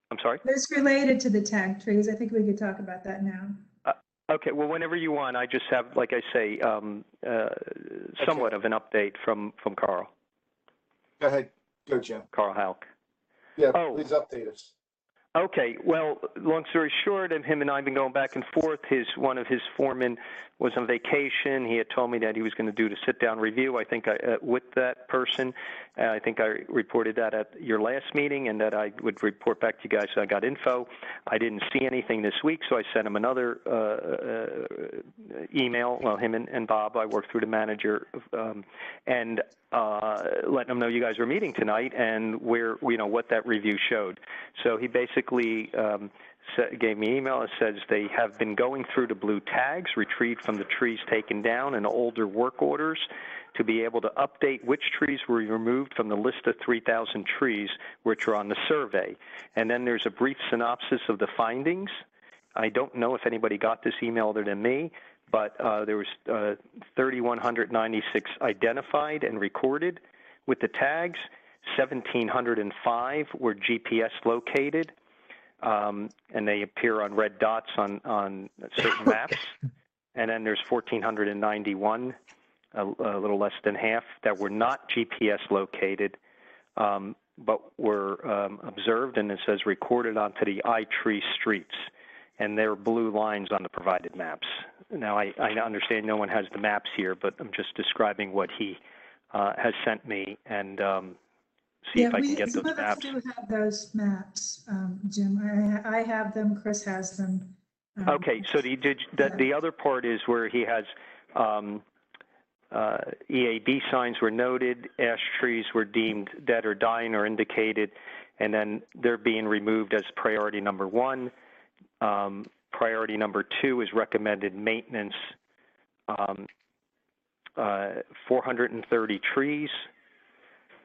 I'm sorry? It's related to the tag trees. I think we could talk about that now. Okay. Well, whenever you want, I just have, like I say, somewhat of an update from Carl. Go ahead. Go, Jim. Carl Halk. Yeah, please update us. Okay, well, long story short, him and I have been going back and forth. One of his foremen was on vacation. He had told me that he was going to do the sit-down review, I think, with that person. I think I reported that at your last meeting, and that I would report back to you guys so I got info. I didn't see anything this week, so I sent him another email. Well, him and Bob, I worked through the manager, and letting him know you guys were meeting tonight and where, what that review showed. So he basically gave me an email that says they have been going through the blue tags retrieved from the trees taken down and older work orders to be able to update which trees were removed from the list of 3,000 trees which are on the survey. And then there's a brief synopsis of the findings. I don't know if anybody got this email other than me, but there was 3,196 identified and recorded with the tags. 1,705 were GPS located. And they appear on red dots on certain maps. And then there's 1,491, a little less than half, that were not GPS located, but were observed, and it says recorded onto the iTree streets. And there are blue lines on the provided maps. Now, I understand no one has the maps here, but I'm just describing what he has sent me, and see if I can get those maps. Some of us do have those maps, Jim. I have them. Chris has them. Okay, so the other part is where he has EAB signs were noted, ash trees were deemed dead or dying or indicated, and then they're being removed as priority number 1. Priority number 2 is recommended maintenance. 430 trees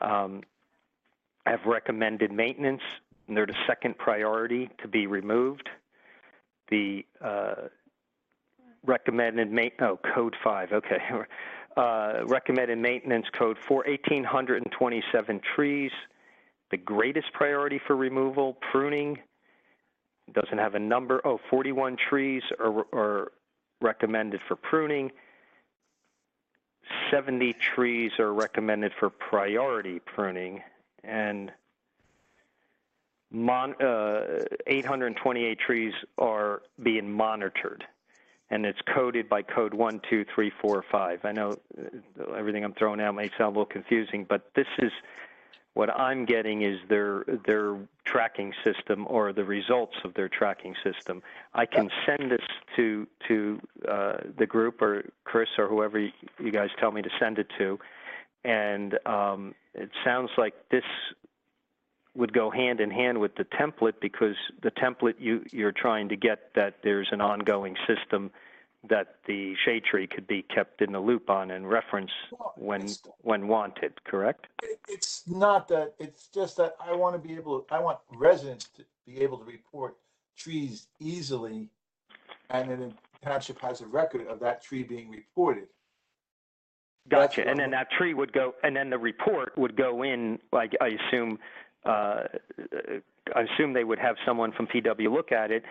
have recommended maintenance, and they're the second priority to be removed. The recommended code 5, okay. Recommended maintenance code for 1,827 trees. The greatest priority for removal, pruning, doesn't have a number. 41 trees are recommended for pruning. 70 trees are recommended for priority pruning, and 828 trees are being monitored, and it's coded by code 1, 2, 3, 4, 5. I know everything I'm throwing out may sound a little confusing, but this is what I'm getting is their tracking system, or the results of their tracking system. I can send this to the group, or Chris, or whoever you guys tell me to send it to, and it sounds like this would go hand in hand with the template, because the template you're trying to get that there's an ongoing system that the shade tree could be kept in the loop on and reference when wanted, correct? It's not that, it's just that I want residents to be able to report trees easily, and then the township has a record of that tree being reported. Gotcha. And then that tree would go, and then the report would go in, like I assume they would have someone from PW look at it,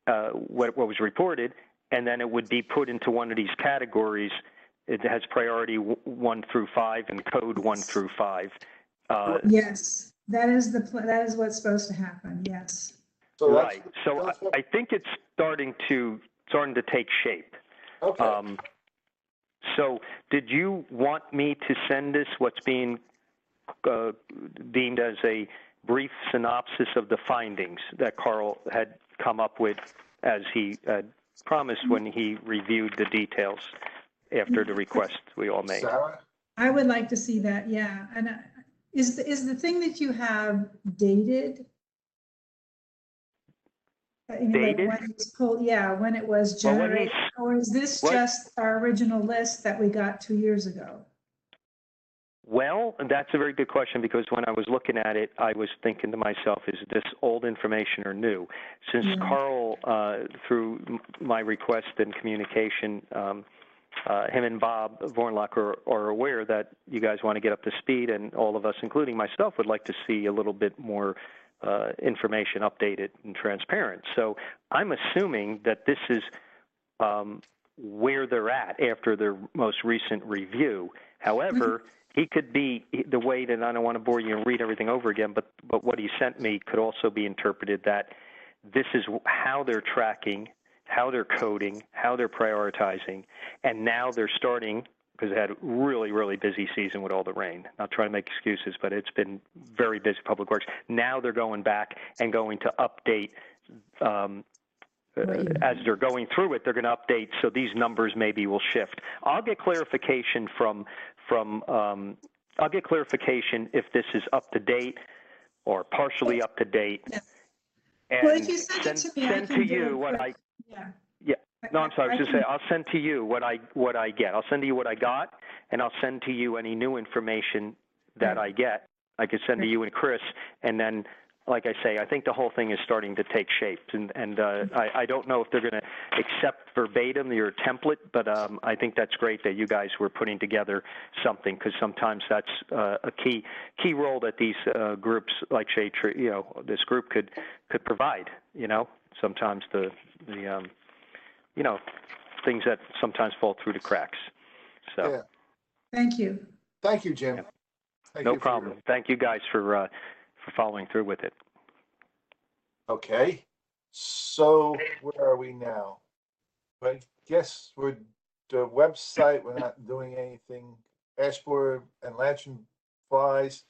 what was reported, and then it would be put into one of these categories. It has priority 1 through 5 and code 1 through 5. Yes, that is what's supposed to happen. Yes. So right. So I think it's starting to take shape. Okay. So did you want me to send this, what's being deemed as a brief synopsis of the findings that Carl had come up with, as he had promised when he reviewed the details after the request we all made? Sarah? I would like to see that, yeah. And is the thing that you have dated? Dated? Like when it was pulled, yeah, when it was generated, or is this just our original list that we got 2 years ago? Well, that's a very good question, because when I was looking at it, I was thinking to myself, is this old information or new? Since Carl, through my request and communication, him and Bob Vornlock are aware that you guys want to get up to speed, and all of us, including myself, would like to see a little bit more information updated and transparent. So I'm assuming that this is where they're at after their most recent review. However, he could be the way that, I don't want to bore you and read everything over again, but what he sent me could also be interpreted that this is how they're tracking, how they're coding, how they're prioritizing, and now they're starting, because they had a really, really busy season with all the rain. Not trying to make excuses, but it's been very busy, Public Works. Now they're going back and going to update, as they're going through it, they're going to update, so these numbers maybe will shift. I'll get clarification I'll get clarification if this is up to date or partially up to date. Yeah. And Well, if you send it to me, I send can to do you it, what but- Yeah. Yeah. No, I'm sorry. I was I just can- saying, I'll send to you what I get. I'll send to you what I got, and I'll send to you any new information that Right. I get. I could send to you and Chris, and then, like I say, I think the whole thing is starting to take shape. And I don't know if they're going to accept verbatim your template, but I think that's great that you guys were putting together something, because sometimes that's a key role that these groups like Shade Tree, this group could provide. Sometimes the things that sometimes fall through the cracks. So Yeah. Thank you. Thank you, Jim. Yeah. Thank no you for problem. Thank you guys for following through with it. Okay. So where are we now? I guess we're the website. We're not doing anything. Ashboard and lantern flies.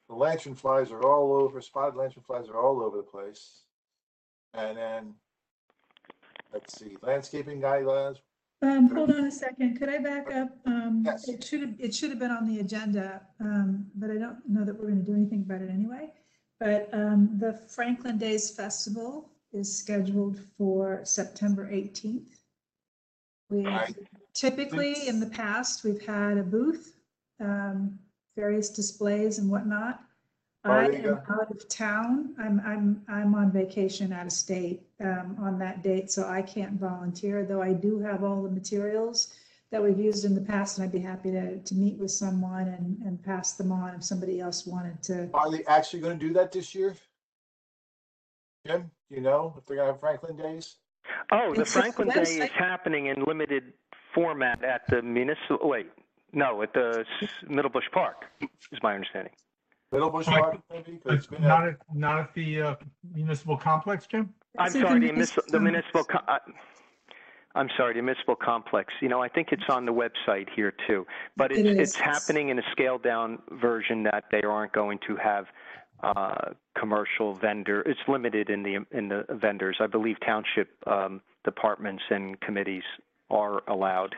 The lantern flies are all over. Spotted lantern flies are all over the place. And then let's see, landscaping guidelines. Hold on a second. Could I back up? Yes. It should have been on the agenda, but I don't know that we're going to do anything about it anyway. But the Franklin Days Festival is scheduled for September 18th. We Right. typically in the past, we've had a booth, various displays and whatnot. I Are they am out of town. I'm on vacation out of state on that date, so I can't volunteer, though I do have all the materials that we've used in the past, and I'd be happy to meet with someone and pass them on if somebody else wanted to. Are they actually going to do that this year? Jim, do you know if they're going to have Franklin Days? Oh, the It's on the Franklin Day is website. happening in limited format at the at the Middlebush Park, is my understanding. Little Bush Park, maybe? 'Cause it's been Not at the municipal complex, Jim? I'm It's at sorry, the municipal complex. I think it's on the website here too, but It is. it's happening in a scaled down version that they aren't going to have commercial vendor. It's limited in the vendors. I believe township departments and committees are allowed.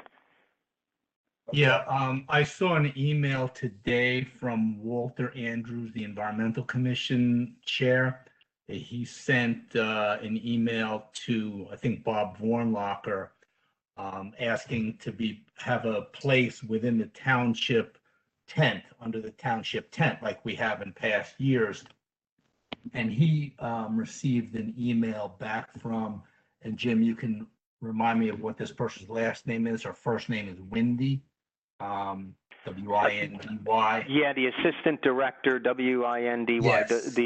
Yeah, I saw an email today from Walter Andrews, the Environmental Commission Chair. He sent an email to, I think, Bob Vornlocker, asking to have a place within the township tent, under the township tent, like we have in past years. And he received an email back from, and Jim, you can remind me of what this person's last name is. Her first name is Windy. W-I-N-D-Y. Yeah, the assistant director, W-I-N-D-Y. Yes.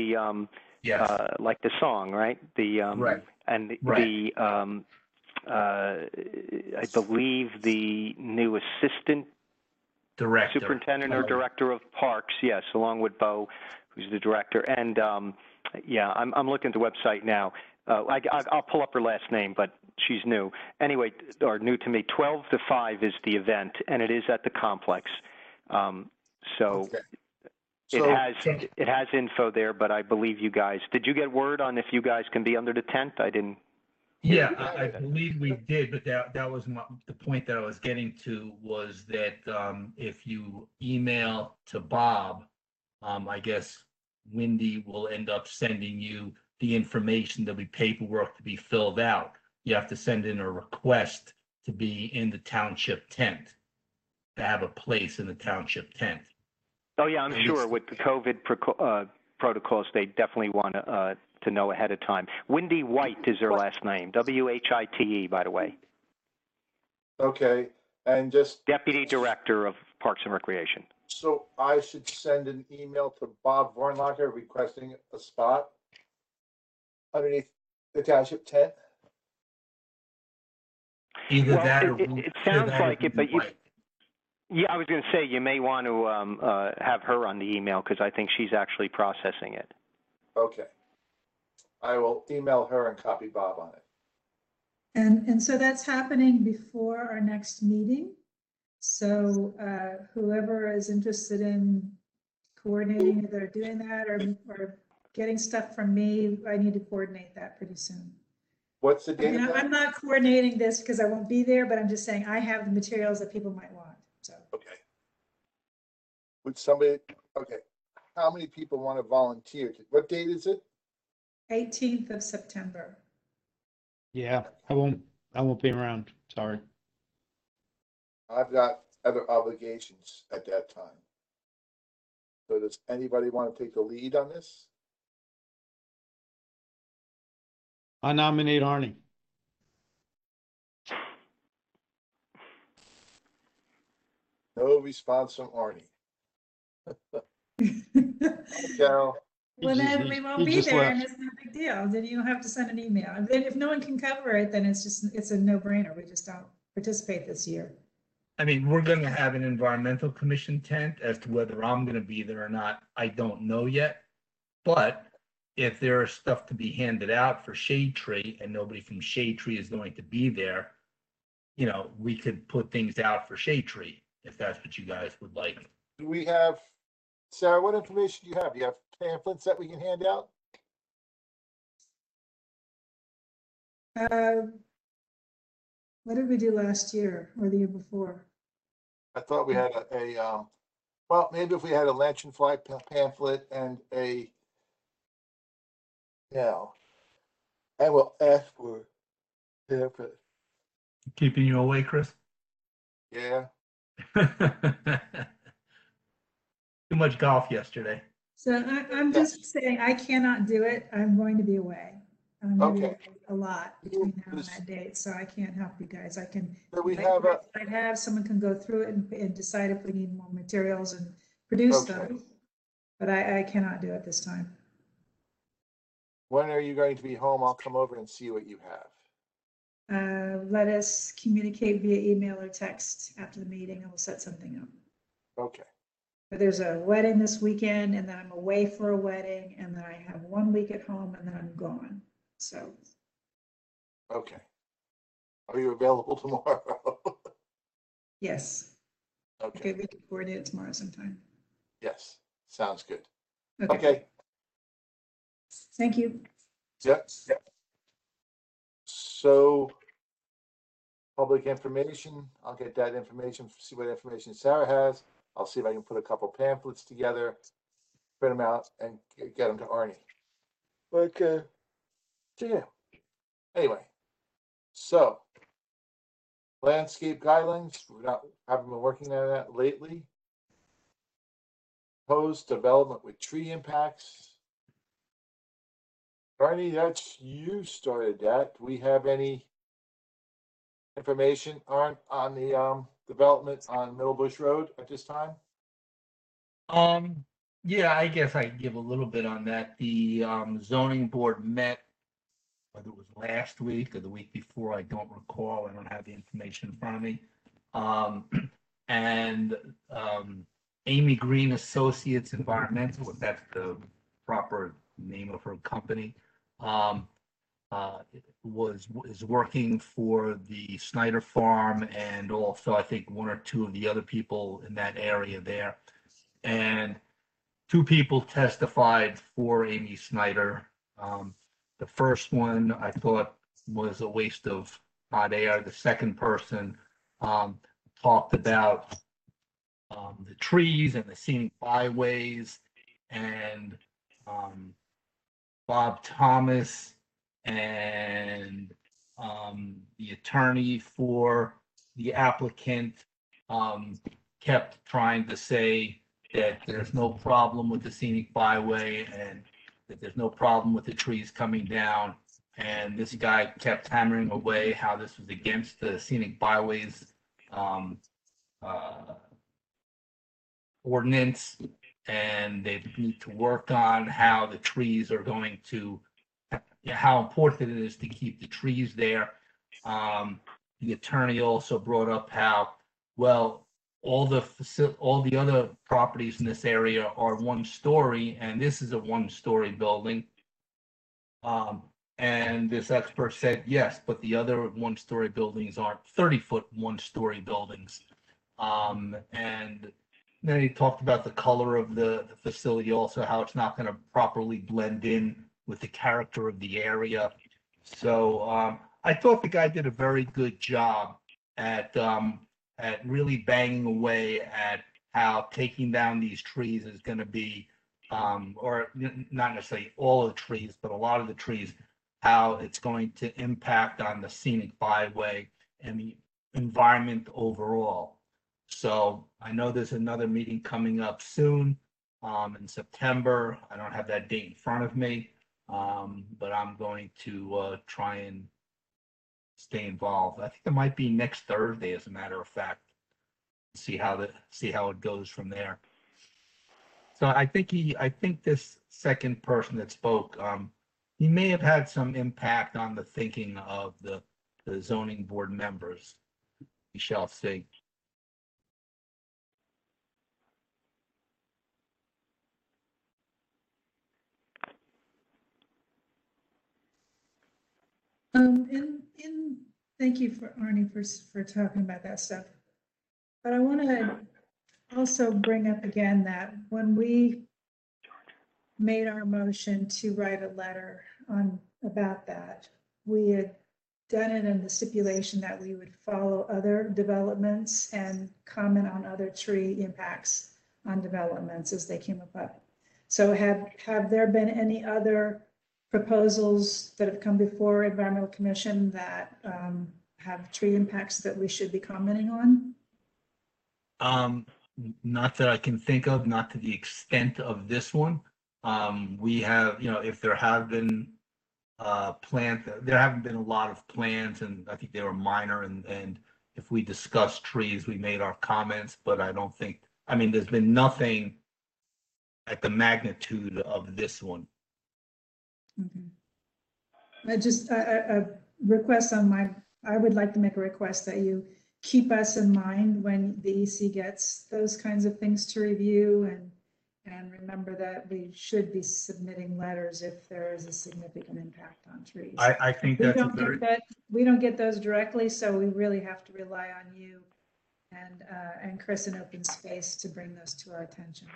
Yes. Like the song, right? Right. And Right. I believe the new assistant Director. superintendent or director of parks, yes, along with Bo, who's the director. And I'm looking at the website now. I'll pull up her last name, but she's new. Anyway, or new to me. 12 to 5 is the event, and it is at the complex. Okay. It has info there, but I believe you guys. Did you get word on if you guys can be under the tent? I didn't. Yeah, I believe we did, but that was the point that I was getting to, was that if you email to Bob, I guess Wendy will end up sending you the information. There'll be paperwork to be filled out. You have to send in a request to be in the township tent, to have a place in the township tent. Oh yeah, I'm sure with the COVID protocols, they definitely want to know ahead of time. Wendy White is her last name, W-H-I-T-E, by the way. Okay, and just Deputy Director of Parks and Recreation. so I should send an email to Bob Vornlocker requesting a spot underneath the township tent. Either Well, that or it sounds like it, but White. yeah, I was going to say you may want to have her on the email because I think she's actually processing it. Okay. I will email her and copy Bob on it. And so that's happening before our next meeting. So whoever is interested in coordinating either doing that or getting stuff from me, I need to coordinate that pretty soon. What's the I date mean, of I'm that? not coordinating this because I won't be there, but I'm just saying I have the materials that people might want, so. Okay. Would somebody, okay, how many people want to volunteer? What date is it? 18th of September. Yeah, I won't be around. Sorry. I've got other obligations at that time. So does anybody want to take the lead on this? I nominate Arnie. No response from Arnie. Carol, Well, then we won't He be just there and left. it's no big deal. Then you don't have to send an email. And then if no one can cover it, then it's a no-brainer. We just don't participate this year. I mean, we're gonna have an environmental commission tent. As to whether I'm gonna be there or not, I don't know yet. But if there is stuff to be handed out for Shade Tree and nobody from Shade Tree is going to be there, you know, we could put things out for Shade Tree if that's what you guys would like. do we have, Sarah, what information do you have? Do you have pamphlets that we can hand out? What did we do last year or the year before? I thought we had well, maybe if we had a lantern fly pamphlet and a, you know, and we'll ask for pamphlet. Keeping you away, Chris? Yeah, Too much golf yesterday. So I'm just saying I cannot do it. I'm going to be away. I'm going to be Okay. away a lot between now and that date, so I can't help you guys. I can. so we have a, I'd have, someone can go through it and decide if we need more materials and produce Okay. them. But I cannot do it this time. when are you going to be home? I'll come over and see what you have. Let us communicate via email or text after the meeting and we'll set something up. Okay, But there's a wedding this weekend and then I'm away for a wedding and then I have 1 week at home and then I'm gone. So, okay. Are you available tomorrow? yes. Okay, Okay, we can coordinate it tomorrow sometime. yes, sounds good. Okay, Okay, thank you. yep. So, public information, I'll get that information, see what information Sarah has. I'll see if I can put a couple pamphlets together, print them out and get them to Arnie. Okay. Yeah. Anyway, so landscape guidelines, haven't been working on that lately. Proposed development with tree impacts. Arnie, that's, you started that. Do we have any information on the development on Middle Bush Road at this time? Yeah, I guess I could give a little bit on that. The zoning board met, whether it was last week or the week before, I don't recall. I don't have the information in front of me. And Amy Green Associates Environmental, if that's the proper name of her company, is working for the Snyder Farm and also I think 1 or 2 of the other people in that area there. And 2 people testified for Amy Snyder. The first one I thought was a waste of hot air. The second person talked about the trees and the scenic byways, and Bob Thomas and the attorney for the applicant kept trying to say that there's no problem with the scenic byway and that there's no problem with the trees coming down. And this guy kept hammering away how this was against the scenic byways ordinance, and they need to work on how the trees are going to, how important it is to keep the trees there. The attorney also brought up how, well, all the other properties in this area are 1 story, and this is a 1-story building. And this expert said, yes, but the other one-story buildings aren't 30-foot one-story buildings. And then he talked about the color of the facility, also how it's not going to properly blend in with the character of the area. So I thought the guy did a very good job at really banging away at how taking down these trees is going to be, not necessarily all of the trees, but a lot of the trees, how it's going to impact on the scenic byway and the environment overall. So I know there's another meeting coming up soon in September. I don't have that date in front of me, but I'm going to try and stay involved. I think it might be next Thursday, as a matter of fact. See how it goes from there. So I think this second person that spoke, he may have had some impact on the thinking of the zoning board members. We shall see. Thank you for Arnie for talking about that stuff. But I want to also bring up again that when we made our motion to write a letter about that, we had done it in the stipulation that we would follow other developments and comment on other tree impacts on developments as they came up. So have there been any other proposals that have come before Environmental Commission that have tree impacts that we should be commenting on? Not that I can think of, not to the extent of this one. We have, if there have been plans, there haven't been a lot of plans, and I think they were minor. And if we discussed trees, we made our comments, but I don't think, there's been nothing at the magnitude of this one. I just a request I would like to make a request that you keep us in mind when the EC gets those kinds of things to review, and remember that we should be submitting letters if there is a significant impact on trees. I think we don't get those directly, so we really have to rely on you and Chris in Open Space to bring those to our attention.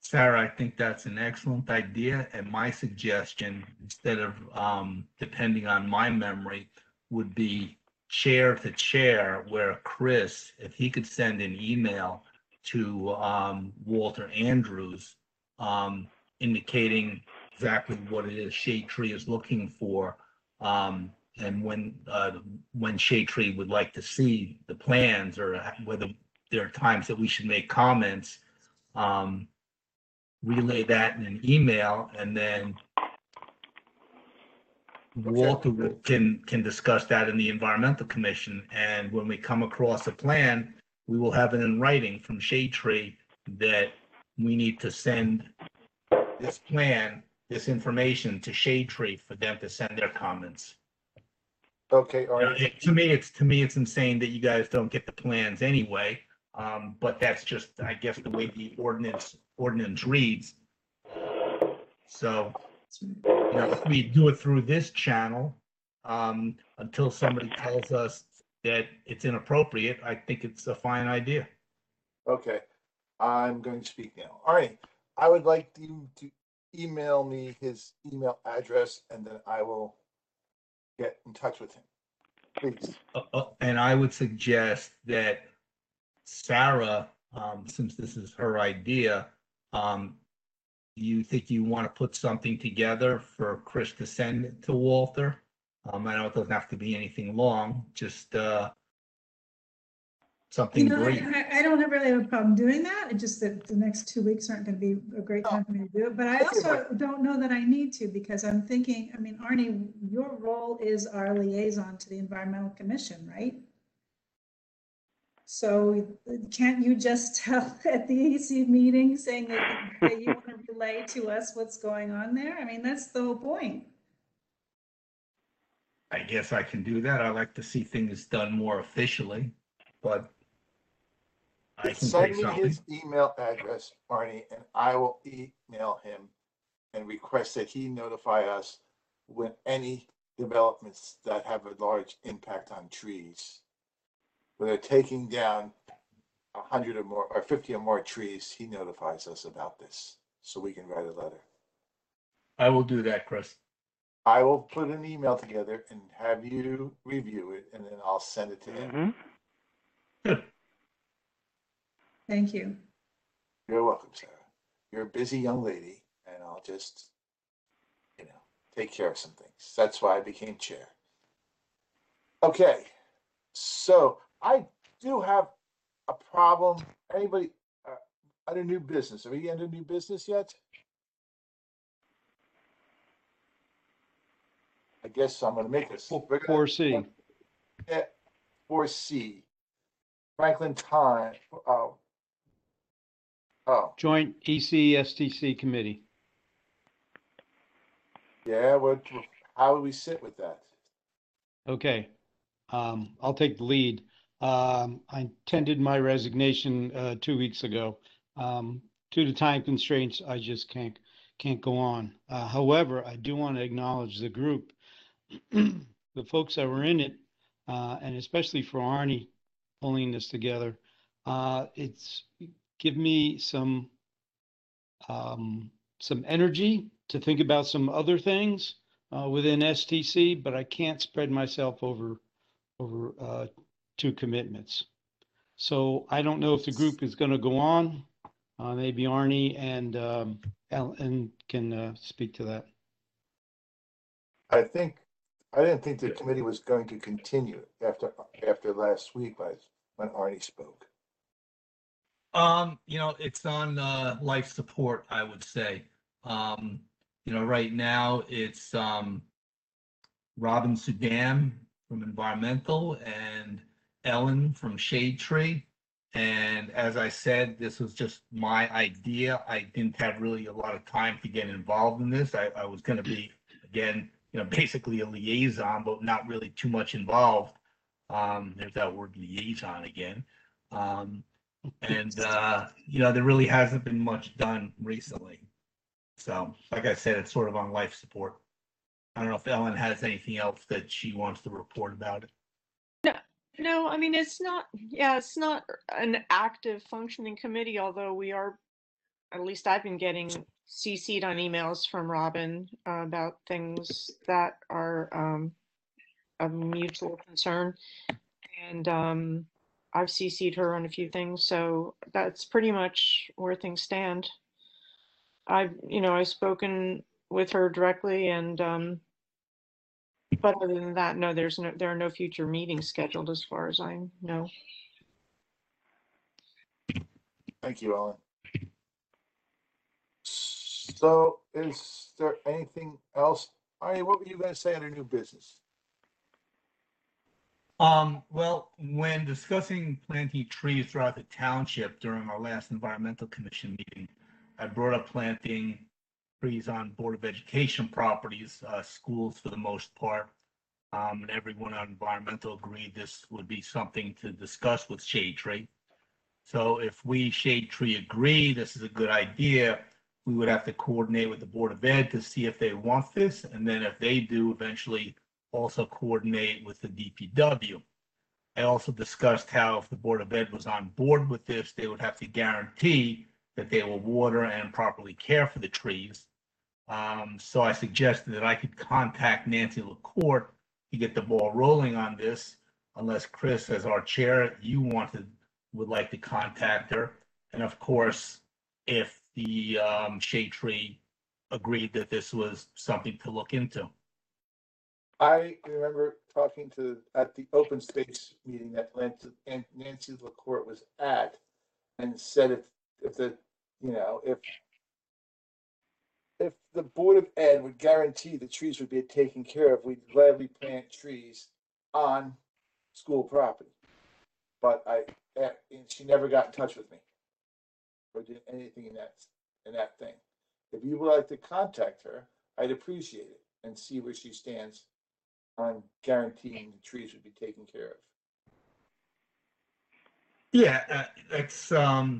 Sarah, I think that's an excellent idea, and my suggestion, instead of depending on my memory, would be chair to chair, where Chris, if he could send an email to Walter Andrews indicating exactly what it is Shade Tree is looking for, and when Shade Tree would like to see the plans, or whether there are times that we should make comments, relay that in an email, and then Walter can discuss that in the Environmental Commission. And when we come across a plan, we will have it in writing from Shade Tree that we need to send this plan, this information to Shade Tree for them to send their comments. Okay, all right. To me, it's insane that you guys don't get the plans anyway. But that's just, I guess, the way the ordinance reads. So, if we do it through this channel, until somebody tells us that it's inappropriate, I think it's a fine idea. Okay, I'm going to speak now. All right, I would like you to email me his email address, and then I will get in touch with him, please. And I would suggest that Sarah, since this is her idea, you think you want to put something together for Chris to send it to Walter? I know it doesn't have to be anything long, just something brief. I don't really have a problem doing that. It's just that the next 2 weeks aren't going to be a great time for me to do it. But I also don't know that I need to, because I'm thinking, Arnie, your role is our liaison to the Environmental Commission, right? So can't you just tell at the EC meeting saying that you want to relay to us what's going on there? That's the whole point. I guess I can do that. I like to see things done more officially, but I can send say me his email address, Arnie, and I will email him and request that he notify us when any developments that have a large impact on trees, when they're taking down 100 or more or 50 or more trees, he notifies us about this so we can write a letter. I will do that, Chris. I will put an email together and have you review it, and then I'll send it to him. Good. Thank you. You're welcome, Sarah. You're a busy young lady, and I'll just, take care of some things. That's why I became chair. Okay, so I do have a problem. Anybody under new business? Are we under new business yet? I guess I'm going to make this. 4C. 4C. Franklin Time. Oh. Joint EC-STC committee. Yeah. How do we sit with that? Okay. I'll take the lead. I tendered my resignation 2 weeks ago. Due to time constraints, I just can't go on. However, I do want to acknowledge the group, the folks that were in it, and especially for Arnie pulling this together. It's given me some energy to think about some other things within STC, but I can't spread myself over 2 commitments. So I don't know if the group is going to go on. Maybe Arnie and Ellen can speak to that. I didn't think the committee was going to continue after last week when Arnie spoke. It's on life support, I would say. Right now it's Robin Sudan from Environmental and Ellen from Shade Tree. And as I said, this was just my idea. I didn't have really a lot of time to get involved in this. I was going to be, again, basically a liaison, but not really too much involved. There's that word liaison again. And there really hasn't been much done recently. So, like I said, it's sort of on life support. I don't know if Ellen has anything else that she wants to report about it. No, I mean, it's not an active functioning committee, although we are, at least I've been getting CC'd on emails from Robin about things that are of mutual concern. And I've CC'd her on a few things, so that's pretty much where things stand. I've spoken with her directly, and but other than that, no, there are no future meetings scheduled as far as I know. Thank you, Ellen. So, is there anything else? Arnie, what were you going to say under new business? Well, when discussing planting trees throughout the township during our last environmental commission meeting, I brought up planting trees on Board of Education properties, schools for the most part. And everyone on environmental agreed this would be something to discuss with Shade Tree. So if we, Shade Tree, agree this is a good idea, we would have to coordinate with the Board of Ed to see if they want this. And then if they do, eventually also coordinate with the DPW. I also discussed how if the Board of Ed was on board with this, they would have to guarantee that they will water and properly care for the trees. So I suggested that I could contact Nancy LaCourte to get the ball rolling on this, unless Chris, as our chair, would like to contact her. And of course, if the Shade Tree agreed that this was something to look into. I remember talking at the open space meeting that Nancy LaCourte was at, and said if the Board of Ed would guarantee the trees would be taken care of, we'd gladly plant trees on school property. But she never got in touch with me or did anything in that thing. If you would like to contact her, I'd appreciate it and see where she stands on guaranteeing the trees would be taken care of. Yeah, that's I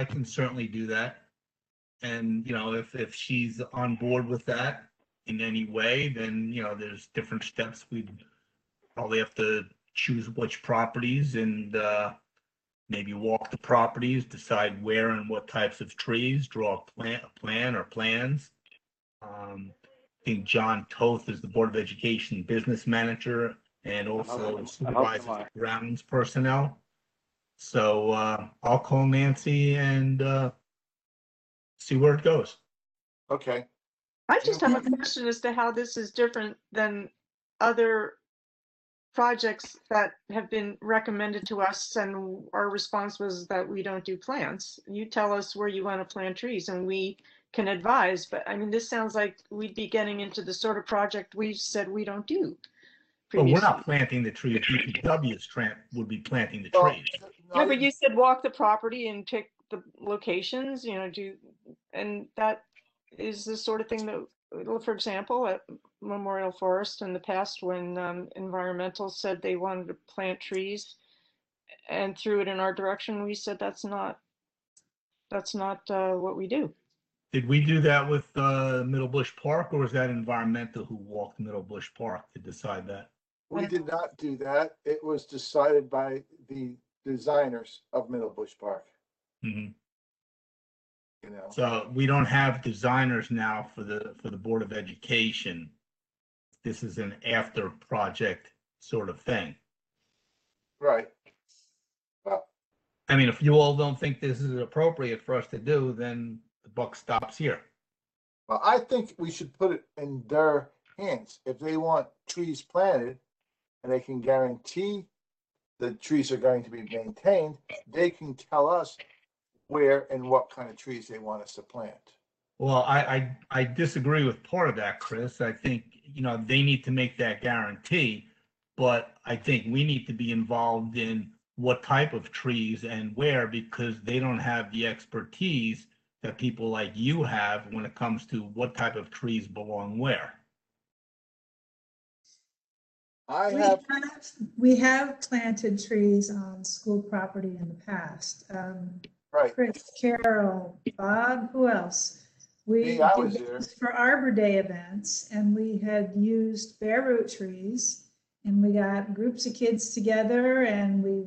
can certainly do that. And if she's on board with that, in any way, then, there's different steps. We'd probably have to choose which properties and maybe walk the properties, decide where and what types of trees, draw a plan or plans. I think John Toth is the Board of Education business manager and also supervises grounds personnel. So I'll call Nancy and see where it goes. Okay. I just have a question as to how this is different than other projects that have been recommended to us, and our response was that we don't do plants. You tell us where you want to plant trees and we can advise, but I mean, this sounds like we'd be getting into the sort of project we said we don't do But we're previously. not planting the trees. DPW's would be planting the Well, trees. No, but you said walk the property and pick the locations, and that is the sort of thing that, for example, at Memorial Forest in the past, when environmental said they wanted to plant trees and threw it in our direction, we said that's not what we do. Did we do that with Middle Bush Park, or was that environmental who walked Middle Bush Park to decide that? we did not do that. It was decided by the designers of Middle Bush Park. Mhm. You know, So we don't have designers now for the Board of Education. This is an after project sort of thing. right. Well, I mean, if you all don't think this is appropriate for us to do, then the buck stops here. well, I think we should put it in their hands. If they want trees planted and they can guarantee the trees are going to be maintained, they can tell us where and what kind of trees they want us to plant. Well, I disagree with part of that, Chris. I think, they need to make that guarantee, but I think we need to be involved in what type of trees and where, because they don't have the expertise that people like you have when it comes to what type of trees belong where. We have planted trees on school property in the past. Right. Chris, Carol, Bob, who else? We I was did there. this for Arbor Day events, and we had used bare root trees, and we got groups of kids together, and we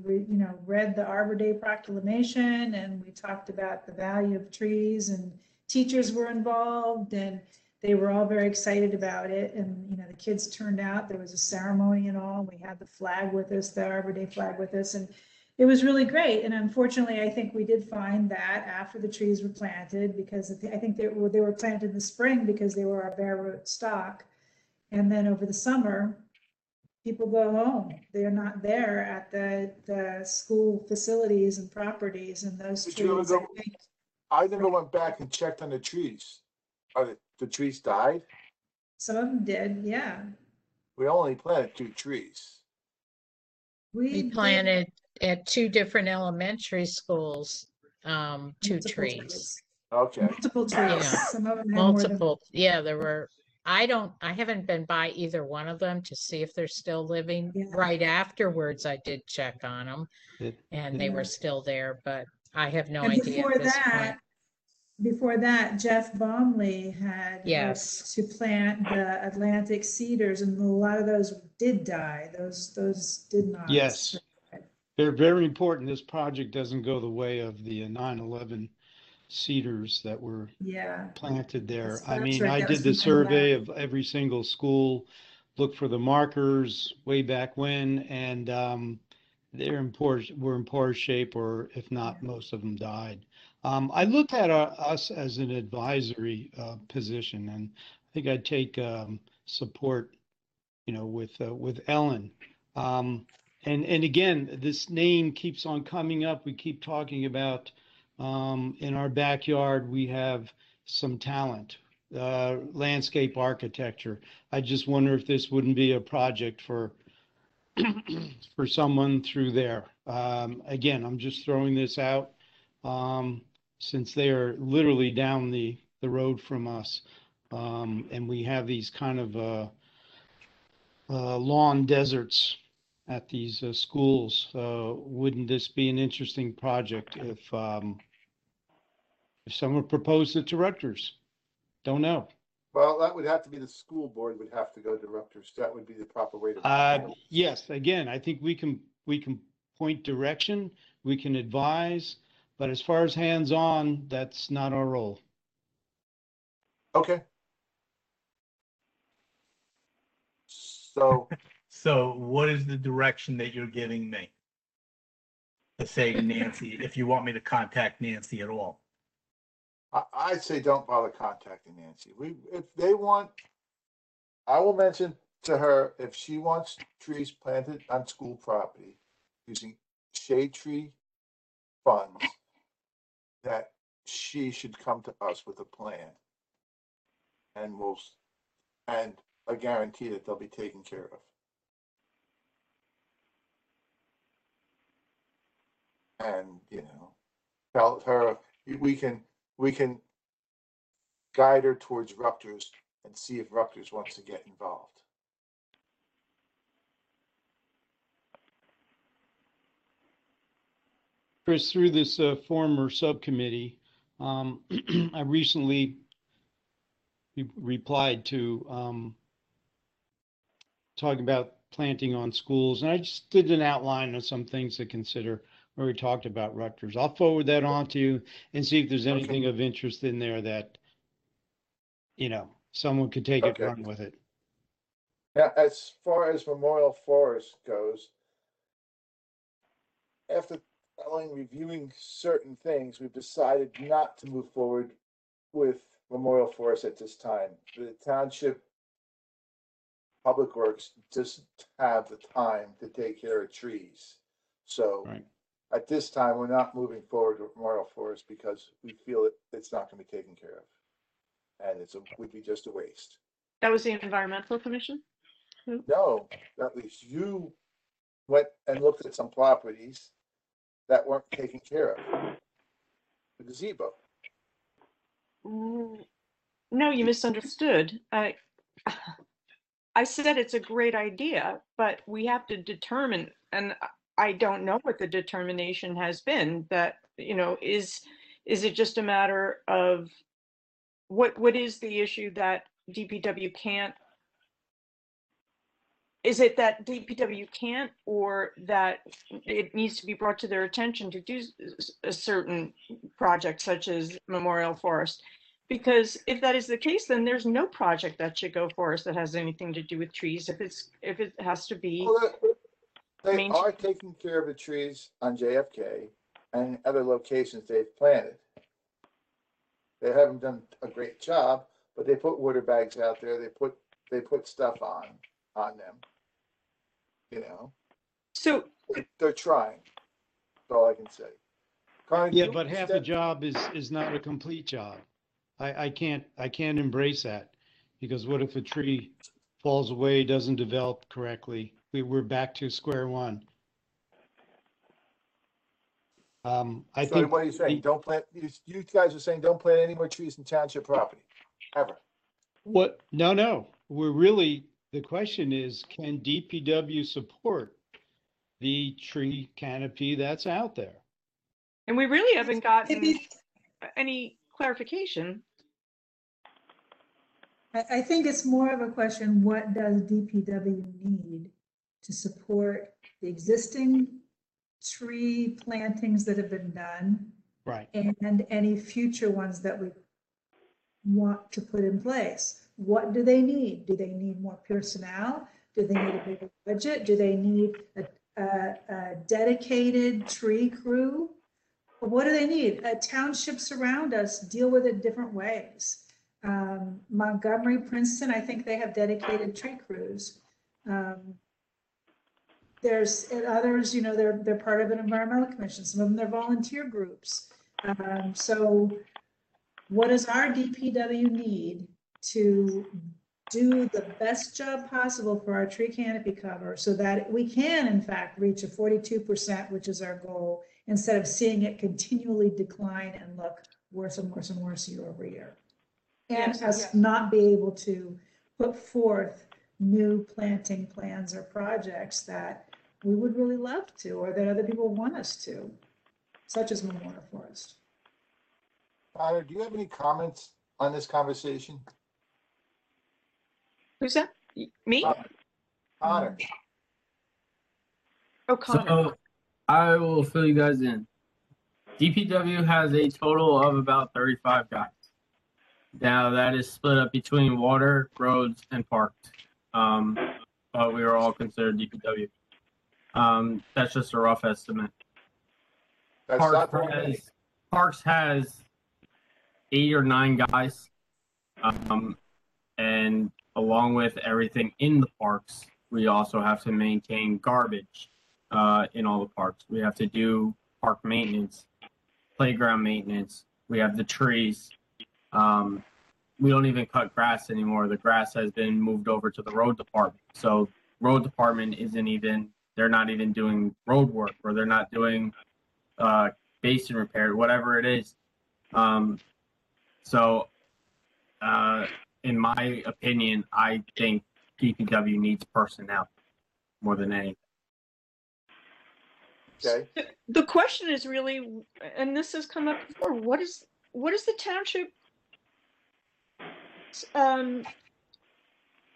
read the Arbor Day proclamation, and we talked about the value of trees, and teachers were involved, and they were all very excited about it. And the kids turned out. There was a ceremony and all. We had the flag with us, the Arbor Day flag with us, and it was really great. And unfortunately, I think we did find that after the trees were planted, because I think they were planted in the spring because they were our bare root stock. And then over the summer, people go home. They're not there at the school facilities and properties, and those Did you ever trees, I go- think, I never went back and checked on the trees. Are the trees died? some of them did, yeah. We only planted 2 trees. We did planted at 2 different elementary schools, 2 multiple trees. Okay. Multiple trees. Yeah. Some of them had more than. Multiple, yeah, there were. I haven't been by either one of them to see if they're still living. Yeah. Right afterwards, I did check on them, It- and they Yeah. were still there, but I have no And idea at this point. before that, Jeff Baumley had Yes. us to plant the Atlantic cedars, and a lot of those did die. Those did not. Yes. They're very important. This project doesn't go the way of the 9/11 cedars that were Yeah. planted there. That's I mean, right. I That did was the from survey 9/11. of every single school, looked for the markers way back when, and were in poor shape, or if not, most of them died. I looked at us as an advisory position, and I think I'd take support, with Ellen. And again, this name keeps on coming up. We keep talking about in our backyard, we have some talent, landscape architecture. I just wonder if this wouldn't be a project for for someone through there. Again, I'm just throwing this out since they are literally down the road from us, and we have these kind of lawn deserts at these schools. Wouldn't this be an interesting project if someone proposed it to Rutgers? Don't know. Well, that would have to be the school board would have to go to Rutgers. That would be the proper way to. Yes, again, I think we can point direction, we can advise, but as far as hands-on, that's not our role. Okay. So So what is the direction that you're giving me? To say to Nancy, if you want me to contact Nancy at all. I'd say don't bother contacting Nancy. If they want, I will mention to her if she wants trees planted on school property using shade tree funds, that she should come to us with a plan. And and a guarantee that they'll be taken care of. And, tell her, we can guide her towards Rutgers and see if Rutgers wants to get involved. Chris, through this former subcommittee, I recently replied to talking about planting on schools, and I just did an outline of some things to consider where we talked about Rutgers. I'll forward that on to you and see if there's anything of interest in there that, someone could take it and run with it. Now, as far as Memorial Forest goes, after reviewing certain things, we've decided not to move forward with Memorial Forest at this time. The Township Public Works doesn't have the time to take care of trees. So Right. At this time, we're not moving forward with Memorial Forest because we feel it's not going to be taken care of. And would be just a waste. That was the Environmental Commission? No, at least you went and looked at some properties that weren't taken care of. The gazebo. No, you misunderstood. I said it's a great idea, but we have to determine, and I don't know what the determination has been, that, is it just a matter of what is the issue that DPW can't? Is it that DPW can't, or that it needs to be brought to their attention to do a certain project such as Memorial Forest? Because if that is the case, then there's no project that should go forest that has anything to do with trees. If it has to be, Well, they maintained. are taking care of the trees on JFK and other locations they've planted. They haven't done a great job, but they put water bags out there. They put stuff on them. So They're trying. That's all I can say. Connie, Yeah, but half a job is not a complete job. I can't embrace that, because what if a tree falls away, doesn't develop correctly? We're back to square one. I So think what are you saying? Don't plant. You guys are saying don't plant any more trees in township property, ever. what? No. The question is, can DPW support the tree canopy that's out there? and we really haven't gotten any clarification. I think it's more of a question, what does DPW need to support the existing tree plantings that have been done? Right. And any future ones that we want to put in place? What do they need? Do they need more personnel? Do they need a bigger budget? Do they need a dedicated tree crew? What do they need? Townships around us deal with it different ways. Montgomery, Princeton, I think they have dedicated tree crews. There's others, they're part of an environmental commission. Some of them, they're volunteer groups. So what does our DPW need to do the best job possible for our tree canopy cover so that we can, in fact, reach a 42%, which is our goal, instead of seeing it continually decline and look worse and worse and worse year over year? And us not be able to put forth new planting plans or projects that we would really love to, or that other people want us to, such as Memorial Forest. Tyler, do you have any comments on this conversation? Who's that? Me? Connor. Oh, Connor. So I will fill you guys in. DPW has a total of about 35 guys. Now that is split up between water, roads, and parks. But we are all considered DPW. That's just a rough estimate. That's not very many. Parks has 8 or 9 guys. And along with everything in the parks, we also have to maintain garbage in all the parks. We have to do park maintenance, playground maintenance. We have the trees. We don't even cut grass anymore. The grass has been moved over to the road department. So road department they're not even doing road work, or they're not doing basin repair, whatever it is. In my opinion, I think DPW needs personnel more than anything. Okay. The question is really, and this has come up before, what is the township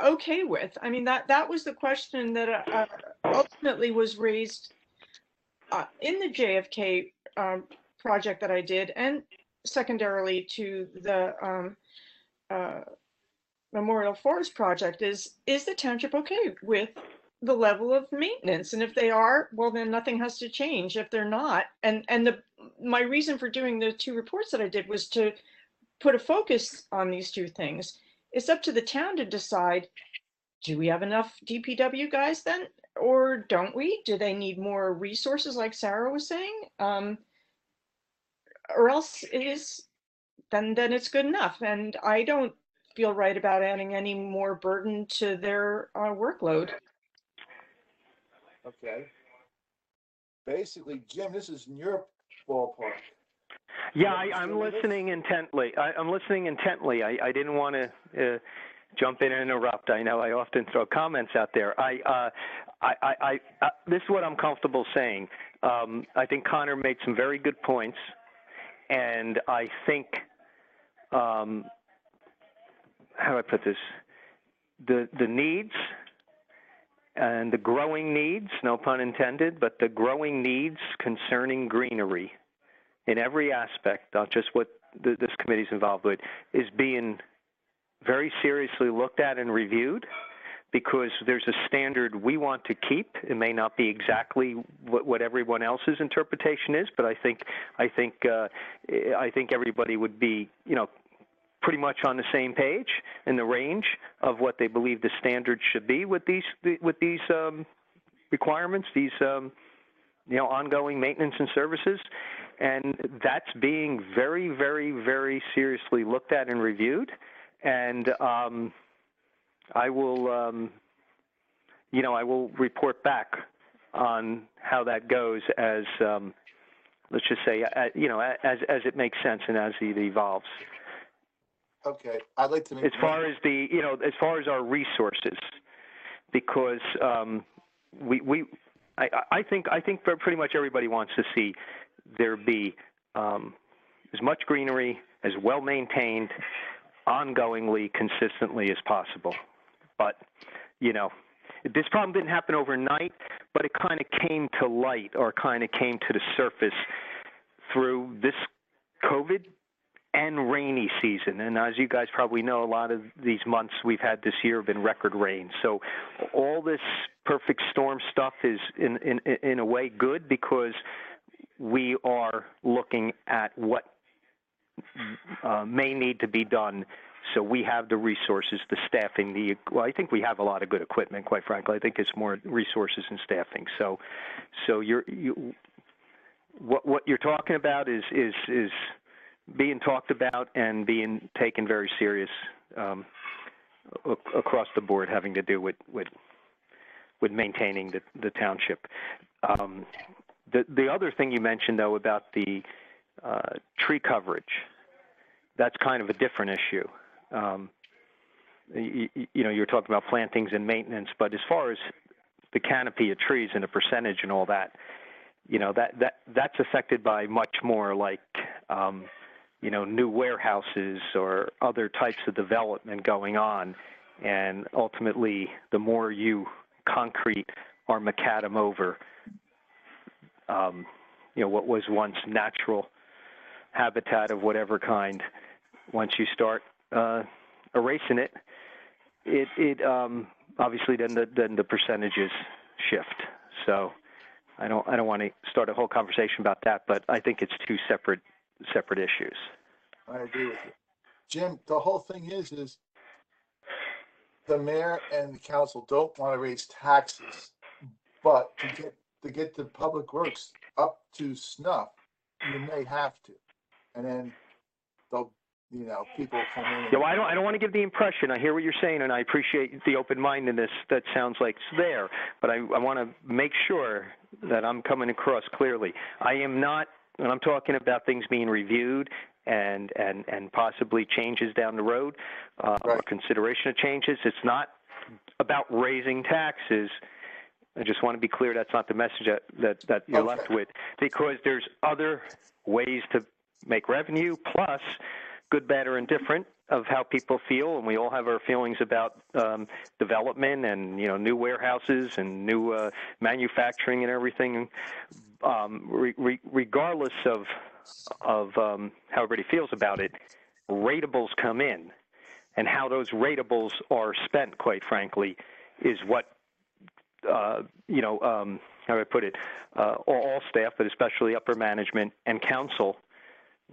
okay with? I mean, that was the question that ultimately was raised in the JFK project that I did, and secondarily to the Memorial Forest project. Is the township okay with the level of maintenance? And if they are, well, then nothing has to change. If they're not, and my reason for doing the 2 reports that I did was to put a focus on these 2 things. It's up to the town to decide, do we have enough DPW guys then, or don't we? Do they need more resources, like Sarah was saying? Or else then it's good enough. And I don't feel right about adding any more burden to their workload. Okay. Basically, Jim, this is in your ballpark. Yeah, I'm listening intently. I'm listening intently. I didn't want to jump in and interrupt. I know I often throw comments out there. This is what I'm comfortable saying. I think Connor made some very good points, and I think, how do I put this? The needs and the growing needs, no pun intended, but the growing needs concerning greenery in every aspect, not just what this committee's involved with, is being very seriously looked at and reviewed, because there's a standard we want to keep. It may not be exactly what everyone else's interpretation is, but I think everybody would be, pretty much on the same page in the range of what they believe the standard should be with these requirements, these ongoing maintenance and services, and that's being very, very, very seriously looked at and reviewed. And I will report back on how that goes as let's just say, as it makes sense and as it evolves. Okay, I'd like to. As far as our resources, because I think pretty much everybody wants to see there be as much greenery, as well maintained, ongoingly, consistently as possible. But this problem didn't happen overnight, but it kind of came to light, or kind of came to the surface through this COVID and rainy season. And as you guys probably know, a lot of these months we've had this year have been record rain. So all this perfect storm stuff is in a way good, because we are looking at what may need to be done. So we have the resources, the staffing, I think we have a lot of good equipment, quite frankly. I think it's more resources and staffing. So what you're talking about is being talked about and being taken very serious across the board, having to do with maintaining the township. The other thing you mentioned, though, about the tree coverage, that's kind of a different issue. You're talking about plantings and maintenance, but as far as the canopy of trees and the percentage and all that, that's affected by much more like new warehouses or other types of development going on. And ultimately, the more you concrete or macadam over, what was once natural habitat of whatever kind, once you start erasing it, it obviously then the percentages shift. So I don't want to start a whole conversation about that, but I think it's two separate issues. I agree with you. Jim, the whole thing is the mayor and the council don't want to raise taxes, but to get the public works up to snuff, you may have to. And then they'll, people come in. Yeah, well, I don't want to give the impression. I hear what you're saying, and I appreciate the open-mindedness that sounds like it's there. But I want to make sure that I'm coming across clearly. I am not, when I'm talking about things being reviewed and possibly changes down the road, or consideration of changes, it's not about raising taxes. I just want to be clear that's not the message that you're left with, because there's other ways to make revenue, plus good, bad, or indifferent of how people feel, and we all have our feelings about development and new warehouses and new manufacturing and everything. Regardless of how everybody feels about it, ratables come in, and how those ratables are spent, quite frankly, is what how do I put it? All staff, but especially upper management and council.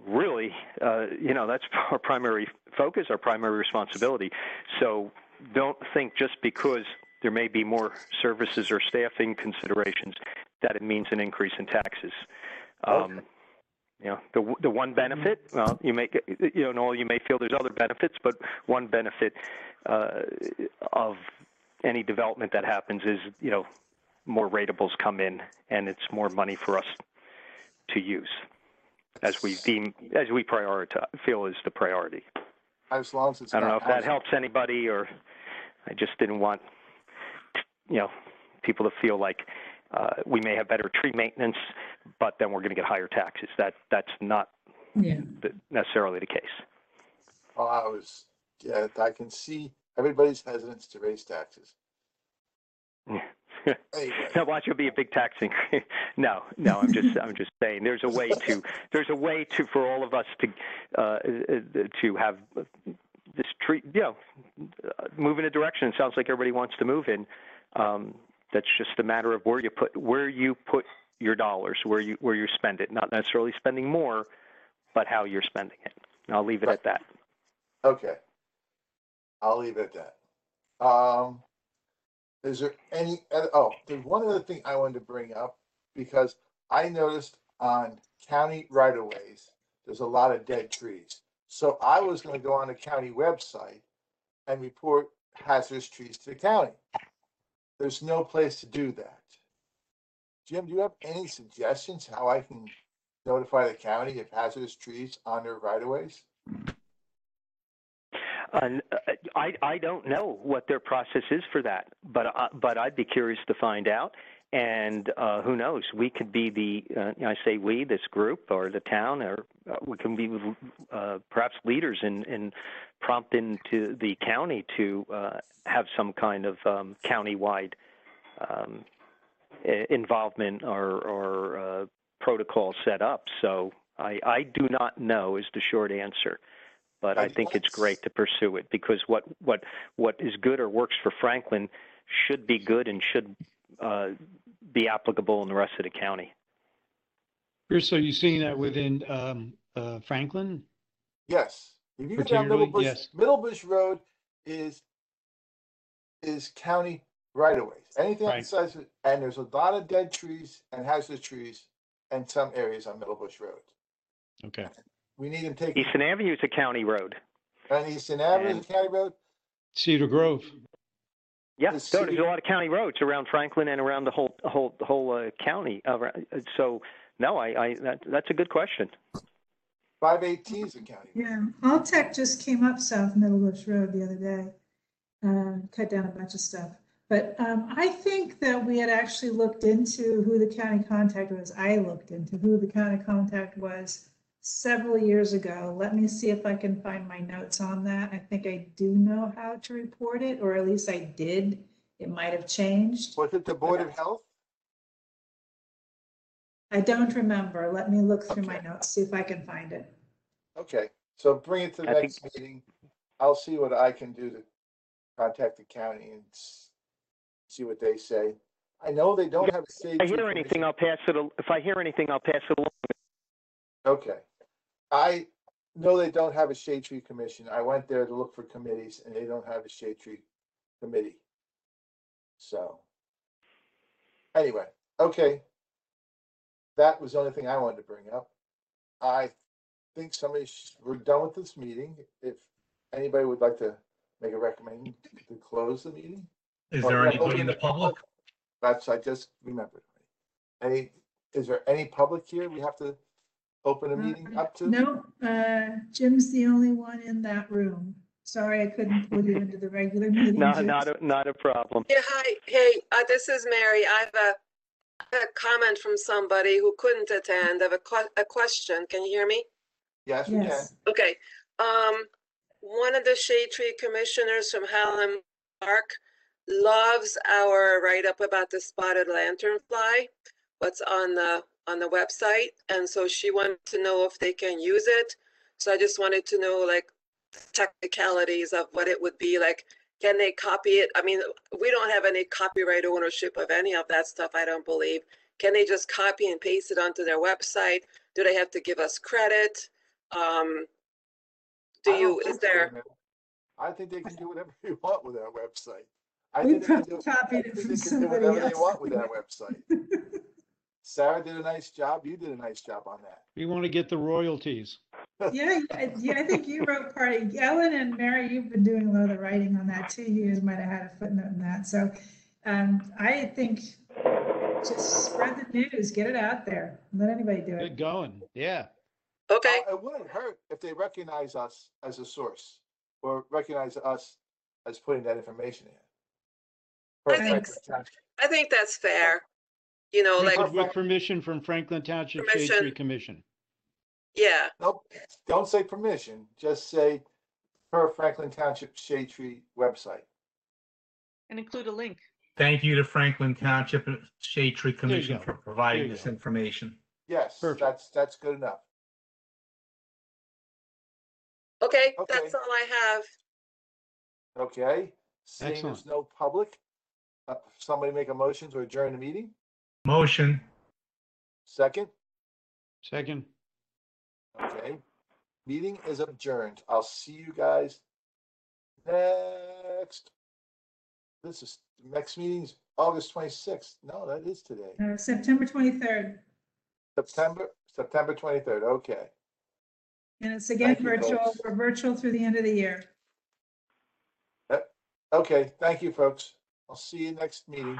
Really, that's our primary focus, our primary responsibility. So don't think just because there may be more services or staffing considerations that it means an increase in taxes. The one benefit, well, you may feel there's other benefits, but one benefit of any development that happens is, more ratables come in, and it's more money for us to use, as we feel is the priority. As long as it's I don't know if that helps anybody, or I just didn't want, people to feel like we may have better tree maintenance, but then we're going to get higher taxes. That's not necessarily the case. Oh, I can see everybody's hesitance to raise taxes. Anyway. Now watch it be a big tax increase. No, I'm just saying there's a way to for all of us to have this tree, move in a direction it sounds like everybody wants to move in. That's just a matter of where you put your dollars, where you spend it, not necessarily spending more, but how you're spending it. And I'll leave it at that. Okay. I'll leave it at that. Is there any other, there's one other thing I wanted to bring up, because I noticed on county right-of-ways, there's a lot of dead trees. So I was going to go on the county website and report hazardous trees to the county. There's no place to do that. Jim, do you have any suggestions how I can notify the county of hazardous trees on their right-of-ways? I don't know what their process is for that, but I'd be curious to find out. And who knows? We could be I say we, this group or the town, or we can be perhaps leaders in prompting to the county to have some kind of county-wide involvement or protocol set up. So I do not know is the short answer. But I think it's great to pursue it, because what is good or works for Franklin should be good and should be applicable in the rest of the county. Chris, are you seeing that within Franklin? Yes. If you go down Middlebush, yes. Middlebush Road is county right-of-ways. Anything outside, and there's a lot of dead trees and hazardous trees in some areas on Middlebush Road. Okay. We need them taken. Eastern Avenue is a county road. And Eastern Avenue is a county road? Cedar Grove. Yeah, there's a lot of county roads around Franklin and around the whole county. So, no, that's a good question. 518 is a county road. Yeah, Alltech just came up South Middlebush Road the other day, cut down a bunch of stuff. But I think that we had actually looked into who the county contact was. I looked into who the county contact was several years ago. Let me see if I can find my notes on that. I think I do know how to report it, or at least I did. It might have changed. Was it the Board of Health? I don't remember. Let me look through my Okay. notes, see if I can find it. Okay, so bring it to the I next meeting. I'll see what I can do to contact the county and see what they say. I know they don't have a shade If I tree hear anything, commission. I'll pass it. If I hear anything, I'll pass it along. Okay. I know they don't have a shade tree commission. I went there to look for committees and they don't have a shade tree committee. So anyway, okay. That was the only thing I wanted to bring up. I think we're done with this meeting. If anybody would like to make a recommendation to close the meeting. Is Or there no, anybody open in the public? I just remembered. Is there any public here we have to open a meeting up to? No, Jim's the only one in that room. Sorry, I couldn't put you into the regular meeting. No, Jim. not a problem. Yeah, hi. Hey, this is Mary. I have a comment from somebody who couldn't attend. I have a question. Can you hear me? Yes, we can. Yes. Okay. One of the shade tree commissioners from Hallam Park loves our write-up about the spotted lanternfly, what's on the website, and so she wanted to know if they can use it. So I just wanted to know, like, technicalities of what it would be like. Can they copy it? I mean, we don't have any copyright ownership of any of that stuff, I don't believe. Can they just copy and paste it onto their website? Do they have to give us credit? I think they can do whatever they want with our website. I We think they can probably copied it they from can do somebody whatever they else. want with our website. Sarah did a nice job. You did a nice job on that. We want to get the royalties. Yeah, I think you wrote part of, Ellen and Mary, you've been doing a lot of the writing on that too. You guys might have had a footnote in that. So I think just spread the news, get it out there. Let anybody do Good it. going. Yeah. Okay. It wouldn't hurt if they recognize us as a source or recognize us as putting that information in. I think that's fair. You know, like, Printed with permission from Franklin Township Shade Permission. Tree Commission. yeah. Nope, don't say permission, just say per Franklin Township Shade Tree website. And include a link. Thank you to Franklin Township Shade Tree you Commission go. for providing There you this go. information. Yes, Perfect. that's good enough. Okay, Okay. that's all I have. Okay, seeing Excellent. there's no public, somebody make a motion to adjourn the meeting? Motion. Second? Second. Okay, meeting is adjourned. I'll see you guys next. Next meeting's August 26th. No, that is today. September 23rd. September 23rd. Okay. And it's again Thank you, virtual. folks. We're virtual through the end of the year. Okay, thank you, folks. I'll see you next meeting.